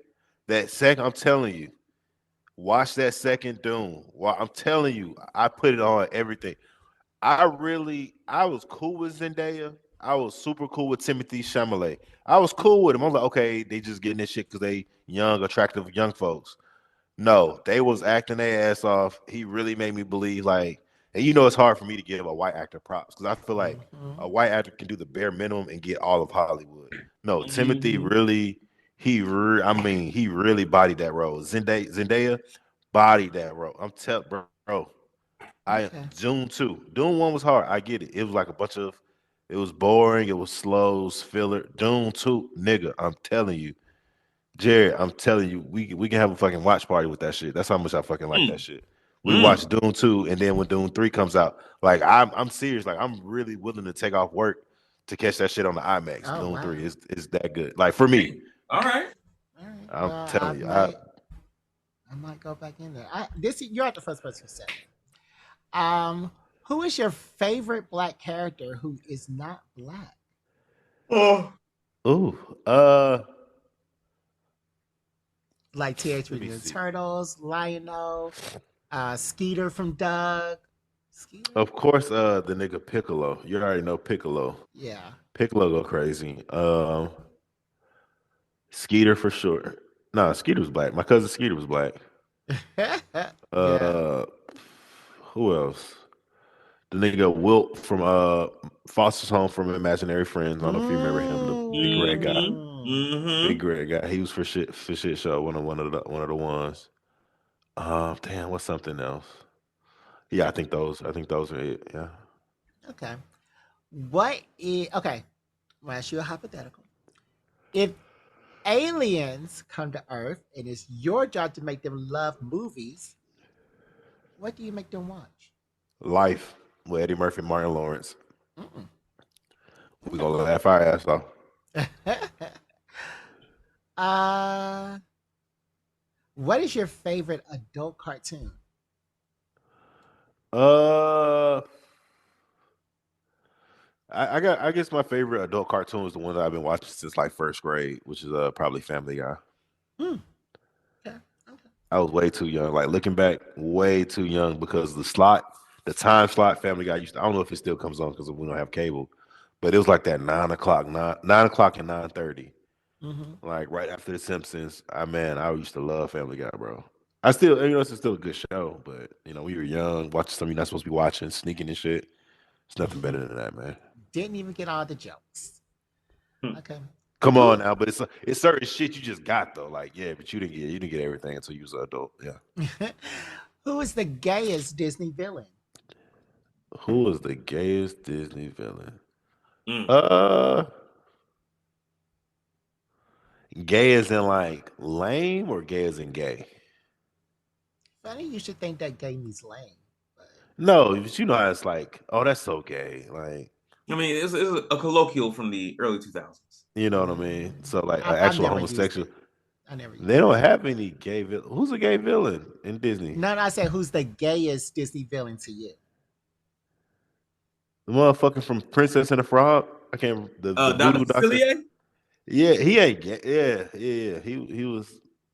That second, I'm telling you, watch that second Doom. I'm telling you, I put it on everything. I was cool with Zendaya. I was super cool with Timothy Chalamet. I was cool with him. I'm like, okay, they just getting this shit because they young, attractive young folks. No, they was acting their ass off. He really made me believe like, and it's hard for me to give a white actor props because I feel like Mhm. a white actor can do the bare minimum and get all of Hollywood. No, Timothy Mm-hmm. really, he really bodied that role. Zendaya bodied that role. I'm telling, bro. Okay. Dune 2. Dune 1 was hard. I get it. It was like it was boring. It was slow, it was filler. Dune 2, nigga, I'm telling you. Jared, I'm telling you, we can have a fucking watch party with that shit. That's how much I fucking like that shit. We Mm. watch Dune 2, and then when Dune 3 comes out, like I'm serious. Like I'm really willing to take off work to catch that shit on the IMAX. Oh Dune wow. 3 is that good. Like for me, Hey, all right. All right. I'm Well, telling you. I might go back in there. You're not the first person who said it. Who is your favorite black character who is not black? Oh. Ooh, Like Teenage let me Mutant Ninja see. Turtles, Lionel, Skeeter from Doug. Skeeter? Of course, the nigga Piccolo. You already know Piccolo. Yeah. Piccolo go crazy. Skeeter for sure. Nah, Skeeter was black. My cousin Skeeter was black. Yeah. Uh, who else? The nigga Wilt from Foster's Home from Imaginary Friends. I don't know if you remember him, the big red guy. Mm-hmm. Mm. Mm-hmm. Big red guy. He was for shit show. One of the ones. Damn, what's something else? Yeah, I think those are it. Yeah. Okay. Okay? I'm gonna ask you a hypothetical. If aliens come to Earth and it's your job to make them love movies, what do you make them watch? Life with Eddie Murphy and Martin Lawrence. Mm-mm. We gonna laugh our ass off. uh, what is your favorite adult cartoon? Uh I guess my favorite adult cartoon is the one that I've been watching since like first grade, which is probably Family Guy. Hmm. Okay. Okay. I was way too young. Like looking back, way too young because the time slot Family Guy used to, I don't know if it still comes on because we don't have cable, but it was like that 9 o'clock, 9 o'clock and 9:30. Mm-hmm. Like right after The Simpsons. I used to love Family Guy, bro. I still, it's still a good show, but we were young, watching something you're not supposed to be watching, sneaking and shit. It's nothing better than that, man. Didn't even get all the jokes. Okay. Come Who on now, but it's certain shit you just got though. Like, yeah, but you didn't get everything until you was an adult. Yeah. who is the gayest Disney villain? Who was the gayest Disney villain? Mm. Uh Gay as in like lame or gay as in gay? Funny, you should think that gay means lame. But No, but you know how it's like, oh, that's so gay. Like, I mean, it's a colloquial from the early 2000s. you know what I mean? mm, So like an I've actual never used homosexual, it. I never they used don't it. have any gay villain. Who's a gay villain in Disney? No, no, I said who's the gayest Disney villain to you? The motherfucker from Princess and the Frog. I can't the Donald voodoo doctor. Facilier? Yeah, he ain't gay. Yeah. He was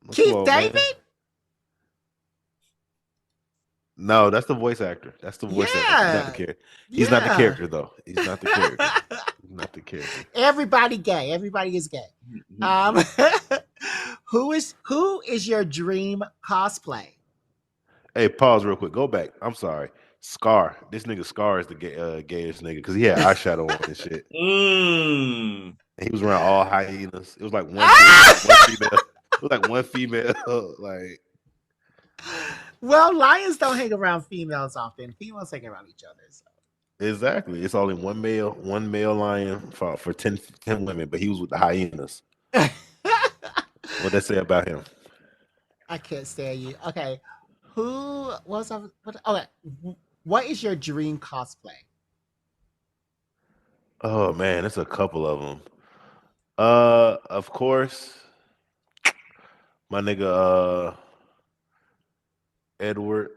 come Keith on, man. David? No, that's the voice actor. That's the voice actor. He's not the Yeah. character. He's not the Yeah. character though. He's not the character. He's not the character. Everybody gay. Everybody is gay. Um, who is your dream cosplay? Hey, pause real quick. Go back. I'm sorry. Scar. This nigga Scar is the gayest nigga because he had eyeshadow on and shit. Mm. And he was around all hyenas. It was like one dude, one female. It was like one female. Like Well, lions don't hang around females often. Females hang around each other. So. exactly. It's only one male lion for 10 women, but he was with the hyenas. What they say about him? I can't stand you. Okay, who what was I? Okay, what is your dream cosplay? Oh man, it's a couple of them. Of course, my nigga, Edward,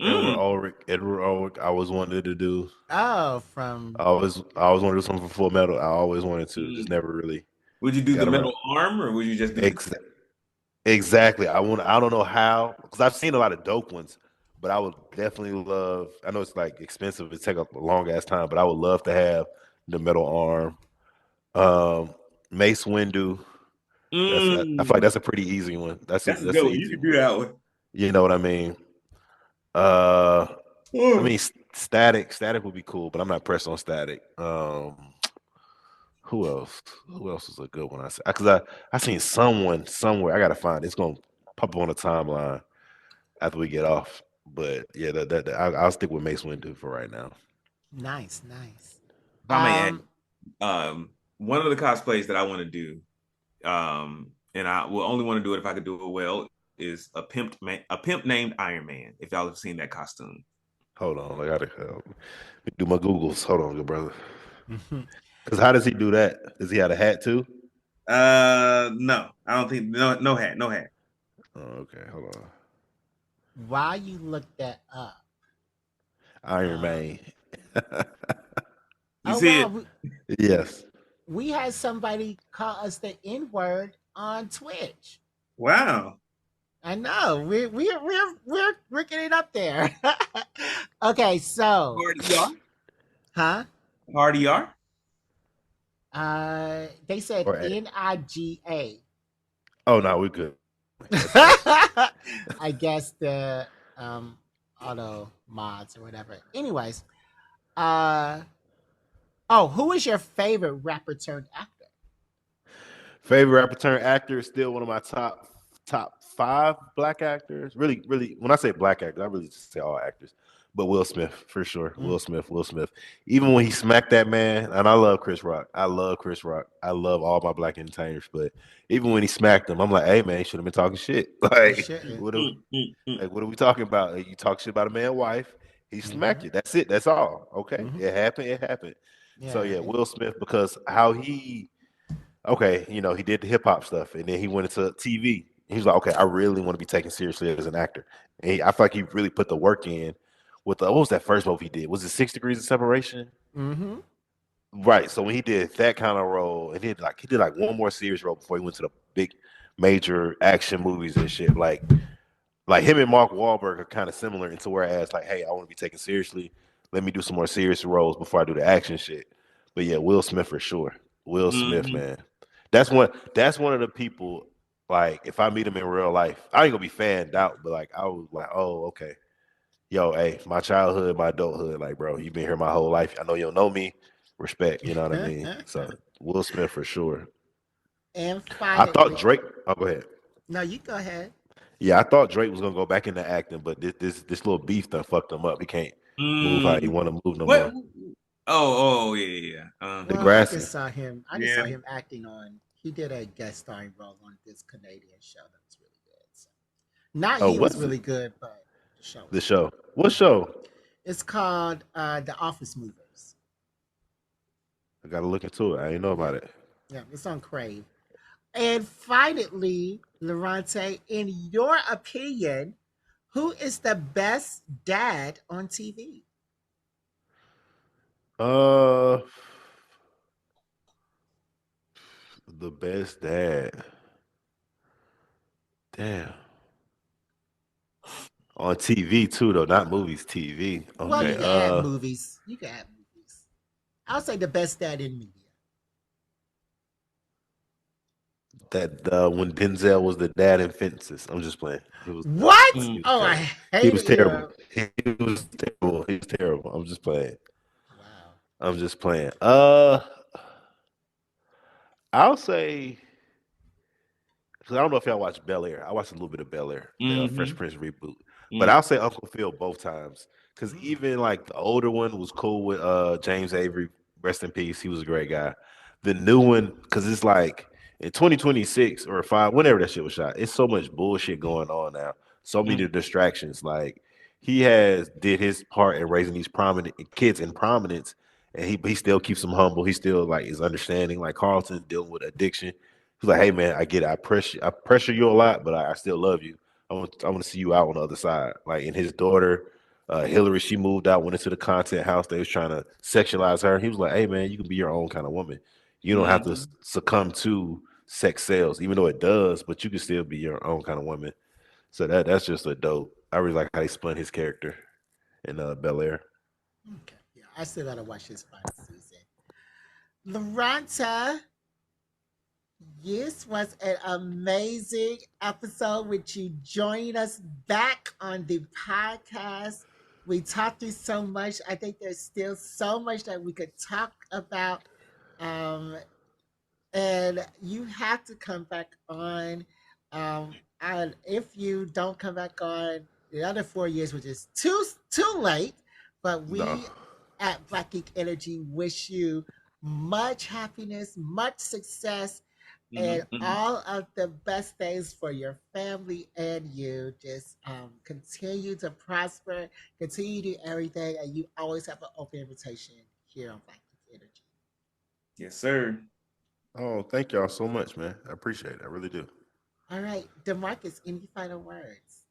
Edward Mm, Ulrich, Edward Ulrich. I always wanted to do. Oh, from I always wanted to do something for Full Metal. I always wanted to, just mm. never really Would you do the got around. metal arm or would you just do the Ex- exactly. I want. I don't know how, because I've seen a lot of dope ones, but I would definitely love. I know it's like expensive. It take a long ass time, but I would love to have the metal arm. Mace Windu. I feel like mm. that's a pretty easy one. That's a That's good an one. You easy could one. do that one. You know what I mean? Uh, I Mm. mean Static would be cool, but I'm not pressed on Static. Who else? Who else is a good one? I seen someone somewhere. I gotta find it. It's gonna pop up on the timeline after we get off. But yeah, I'll stick with Mace Windu for right now. nice, nice. If I may add, Um, one of the cosplays that I want to do, and I will only want to do it if I could do it well, is a pimp named Iron Man. If y'all have seen that costume. Hold on, I gotta do my Googles. Hold on, good brother. Because how does he do that? Does he have a hat too? No, I don't think no hat, no hat. Oh, okay, hold on. while you look that up, Iron um, Man. You oh see wow, it? Yes. we had somebody call us the N word on Twitch. Wow. I know we're getting up there. Okay, so Hard ER? huh? Hard ER? They said Or NIGA. oh no, we're good. That's fine. I guess the auto mods or whatever. Anyways, uh oh, who is your favorite rapper turned actor? Favorite rapper turned actor is still one of my top five black actors. Really, really, when I say black actors, I really just say all actors. But Will Smith for sure. Mm. Will Smith. Even when he smacked that man, and I love Chris Rock. I love Chris Rock. I love all my black entertainers. But even when he smacked him, I'm like, hey man, he should have been talking shit. You Like, shouldn't. what are we talking about? You talk shit about a man's wife. He Mm-hmm. smacked you. That's it. That's all. Okay, Mm-hmm. it happened. It happened. So Yeah. yeah, Will Smith because how he okay, he did the hip hop stuff, and then he went into TV. He was like, okay, I really want to be taken seriously as an actor. And I feel like he really put the work in. With what was that first movie he did? Was it 6 Degrees of Separation? Mm-hmm. Right. So when he did that kind of role, and he did like one more serious role before he went to the big major action movies and shit. Like him and Mark Wahlberg are kind of similar into whereas like, hey, I want to be taken seriously. Let me do some more serious roles before I do the action shit. But yeah, Will Smith for sure. Will Smith, Mm-hmm. man. That's one of the people, like, if I meet him in real life, I ain't gonna be fanned out, but like I was like, oh, okay. Yo, hey, my childhood, my adulthood, like, bro, you've been here my whole life. I know you don't know me. Respect, you know what I mean? So Will Smith for sure. And I thought finally, Drake, oh go ahead. no, you go ahead. Yeah, I thought Drake was gonna go back into acting, but this little beef done fucked him up. He can't move how he Mm. want to move no What? more. Oh, yeah, yeah. The Well, I grassing. just saw him. I just Yeah. saw him acting on. He did a guest starring role on this Canadian show that was really good. So, not Oh, he was what's it? really good, but the show The was really show? good. What show? It's called The Office Movers. I gotta look into it. I ain't know Yeah, about it. yeah, it's on Crave. And finally, Lorante, in your opinion, who is the best dad on TV? Uh, the best dad. Damn. On TV too, though, not movies. TV. Well, you Okay. can add movies. You can add movies. I'll say the best dad in media. That when Denzel was the dad in Fences. I'm just playing. He was What? Mm. he was Oh, I terrible. He was hated terrible. him. He was terrible. He was terrible. I'm just playing. Wow. I'm just playing. I'll say because I don't know if y'all watched Bel Air. I watched a little bit of Bel Air, the Fresh Mm-hmm. Prince reboot. But Mm. I'll say Uncle Phil both times because Mm. even like the older one was cool with James Avery. Rest in peace. He was a great guy. The new one, because it's like in 2026 or 5, whenever that shit was shot, it's so much bullshit going on now. So many distractions. Like he has did his part in raising these prominent kids in prominence, and he still keeps them humble. He still like is understanding. Like Carlton's dealing with addiction. He's like, hey man, I get it. I pressure you a lot, but I still love you. I want to see you out on the other side. Like in his daughter, Hillary, she moved out, went into the content house. They was trying to sexualize her. He was like, hey man, you can be your own kind of woman. You don't have to succumb to sex sales, even though it does, but you can still be your own kind of woman. So that's just a dope. I really like how they spun his character in Bel Air. Okay, yeah, I still gotta watch this final season. Loronta, this was an amazing episode with you joining us back on the podcast. We talked through so much. I think there's still so much that we could talk about. Um, and you have to come back on. And if you don't come back on the other 4 years, which is too late, but No. we at Black Geek Energy wish you much happiness, much success, and all of the best things for your family and you. Just continue to prosper, continue to do everything, and you always have an open invitation here on Black Geek Energy. Yes, sir. Oh, thank y'all so much, man. I appreciate it. I really do. All right, D'Marcus, any final words?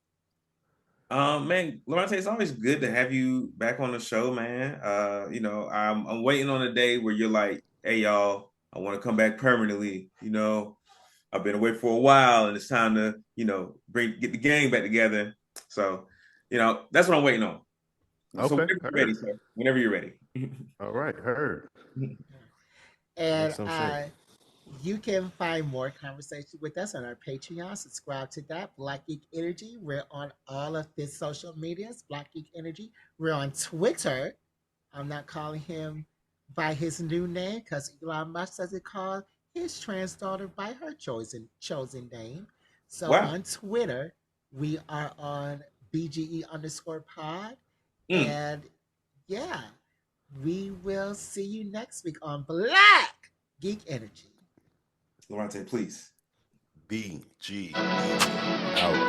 Man, Loronta, it's always good to have you back on the show, man. I'm waiting on a day where you're like, hey y'all, I want to come back permanently. I've been away for a while and it's time to, get the gang back together. So, that's what I'm waiting on. So Okay, whenever you're ready, heard. sir. Whenever you're ready. All right, heard. Make And some sense. you can find more conversations with us on our Patreon. Subscribe to that. Black Geek Energy. We're on all of the social medias. Black Geek Energy. We're on Twitter. I'm not calling him by his new name because Elon Musk doesn't call his trans daughter by her chosen name. So Wow. on Twitter, we are on BGE_pod. Mm. And yeah, we will see you next week on Black Geek Energy. Loronta, please. BG out.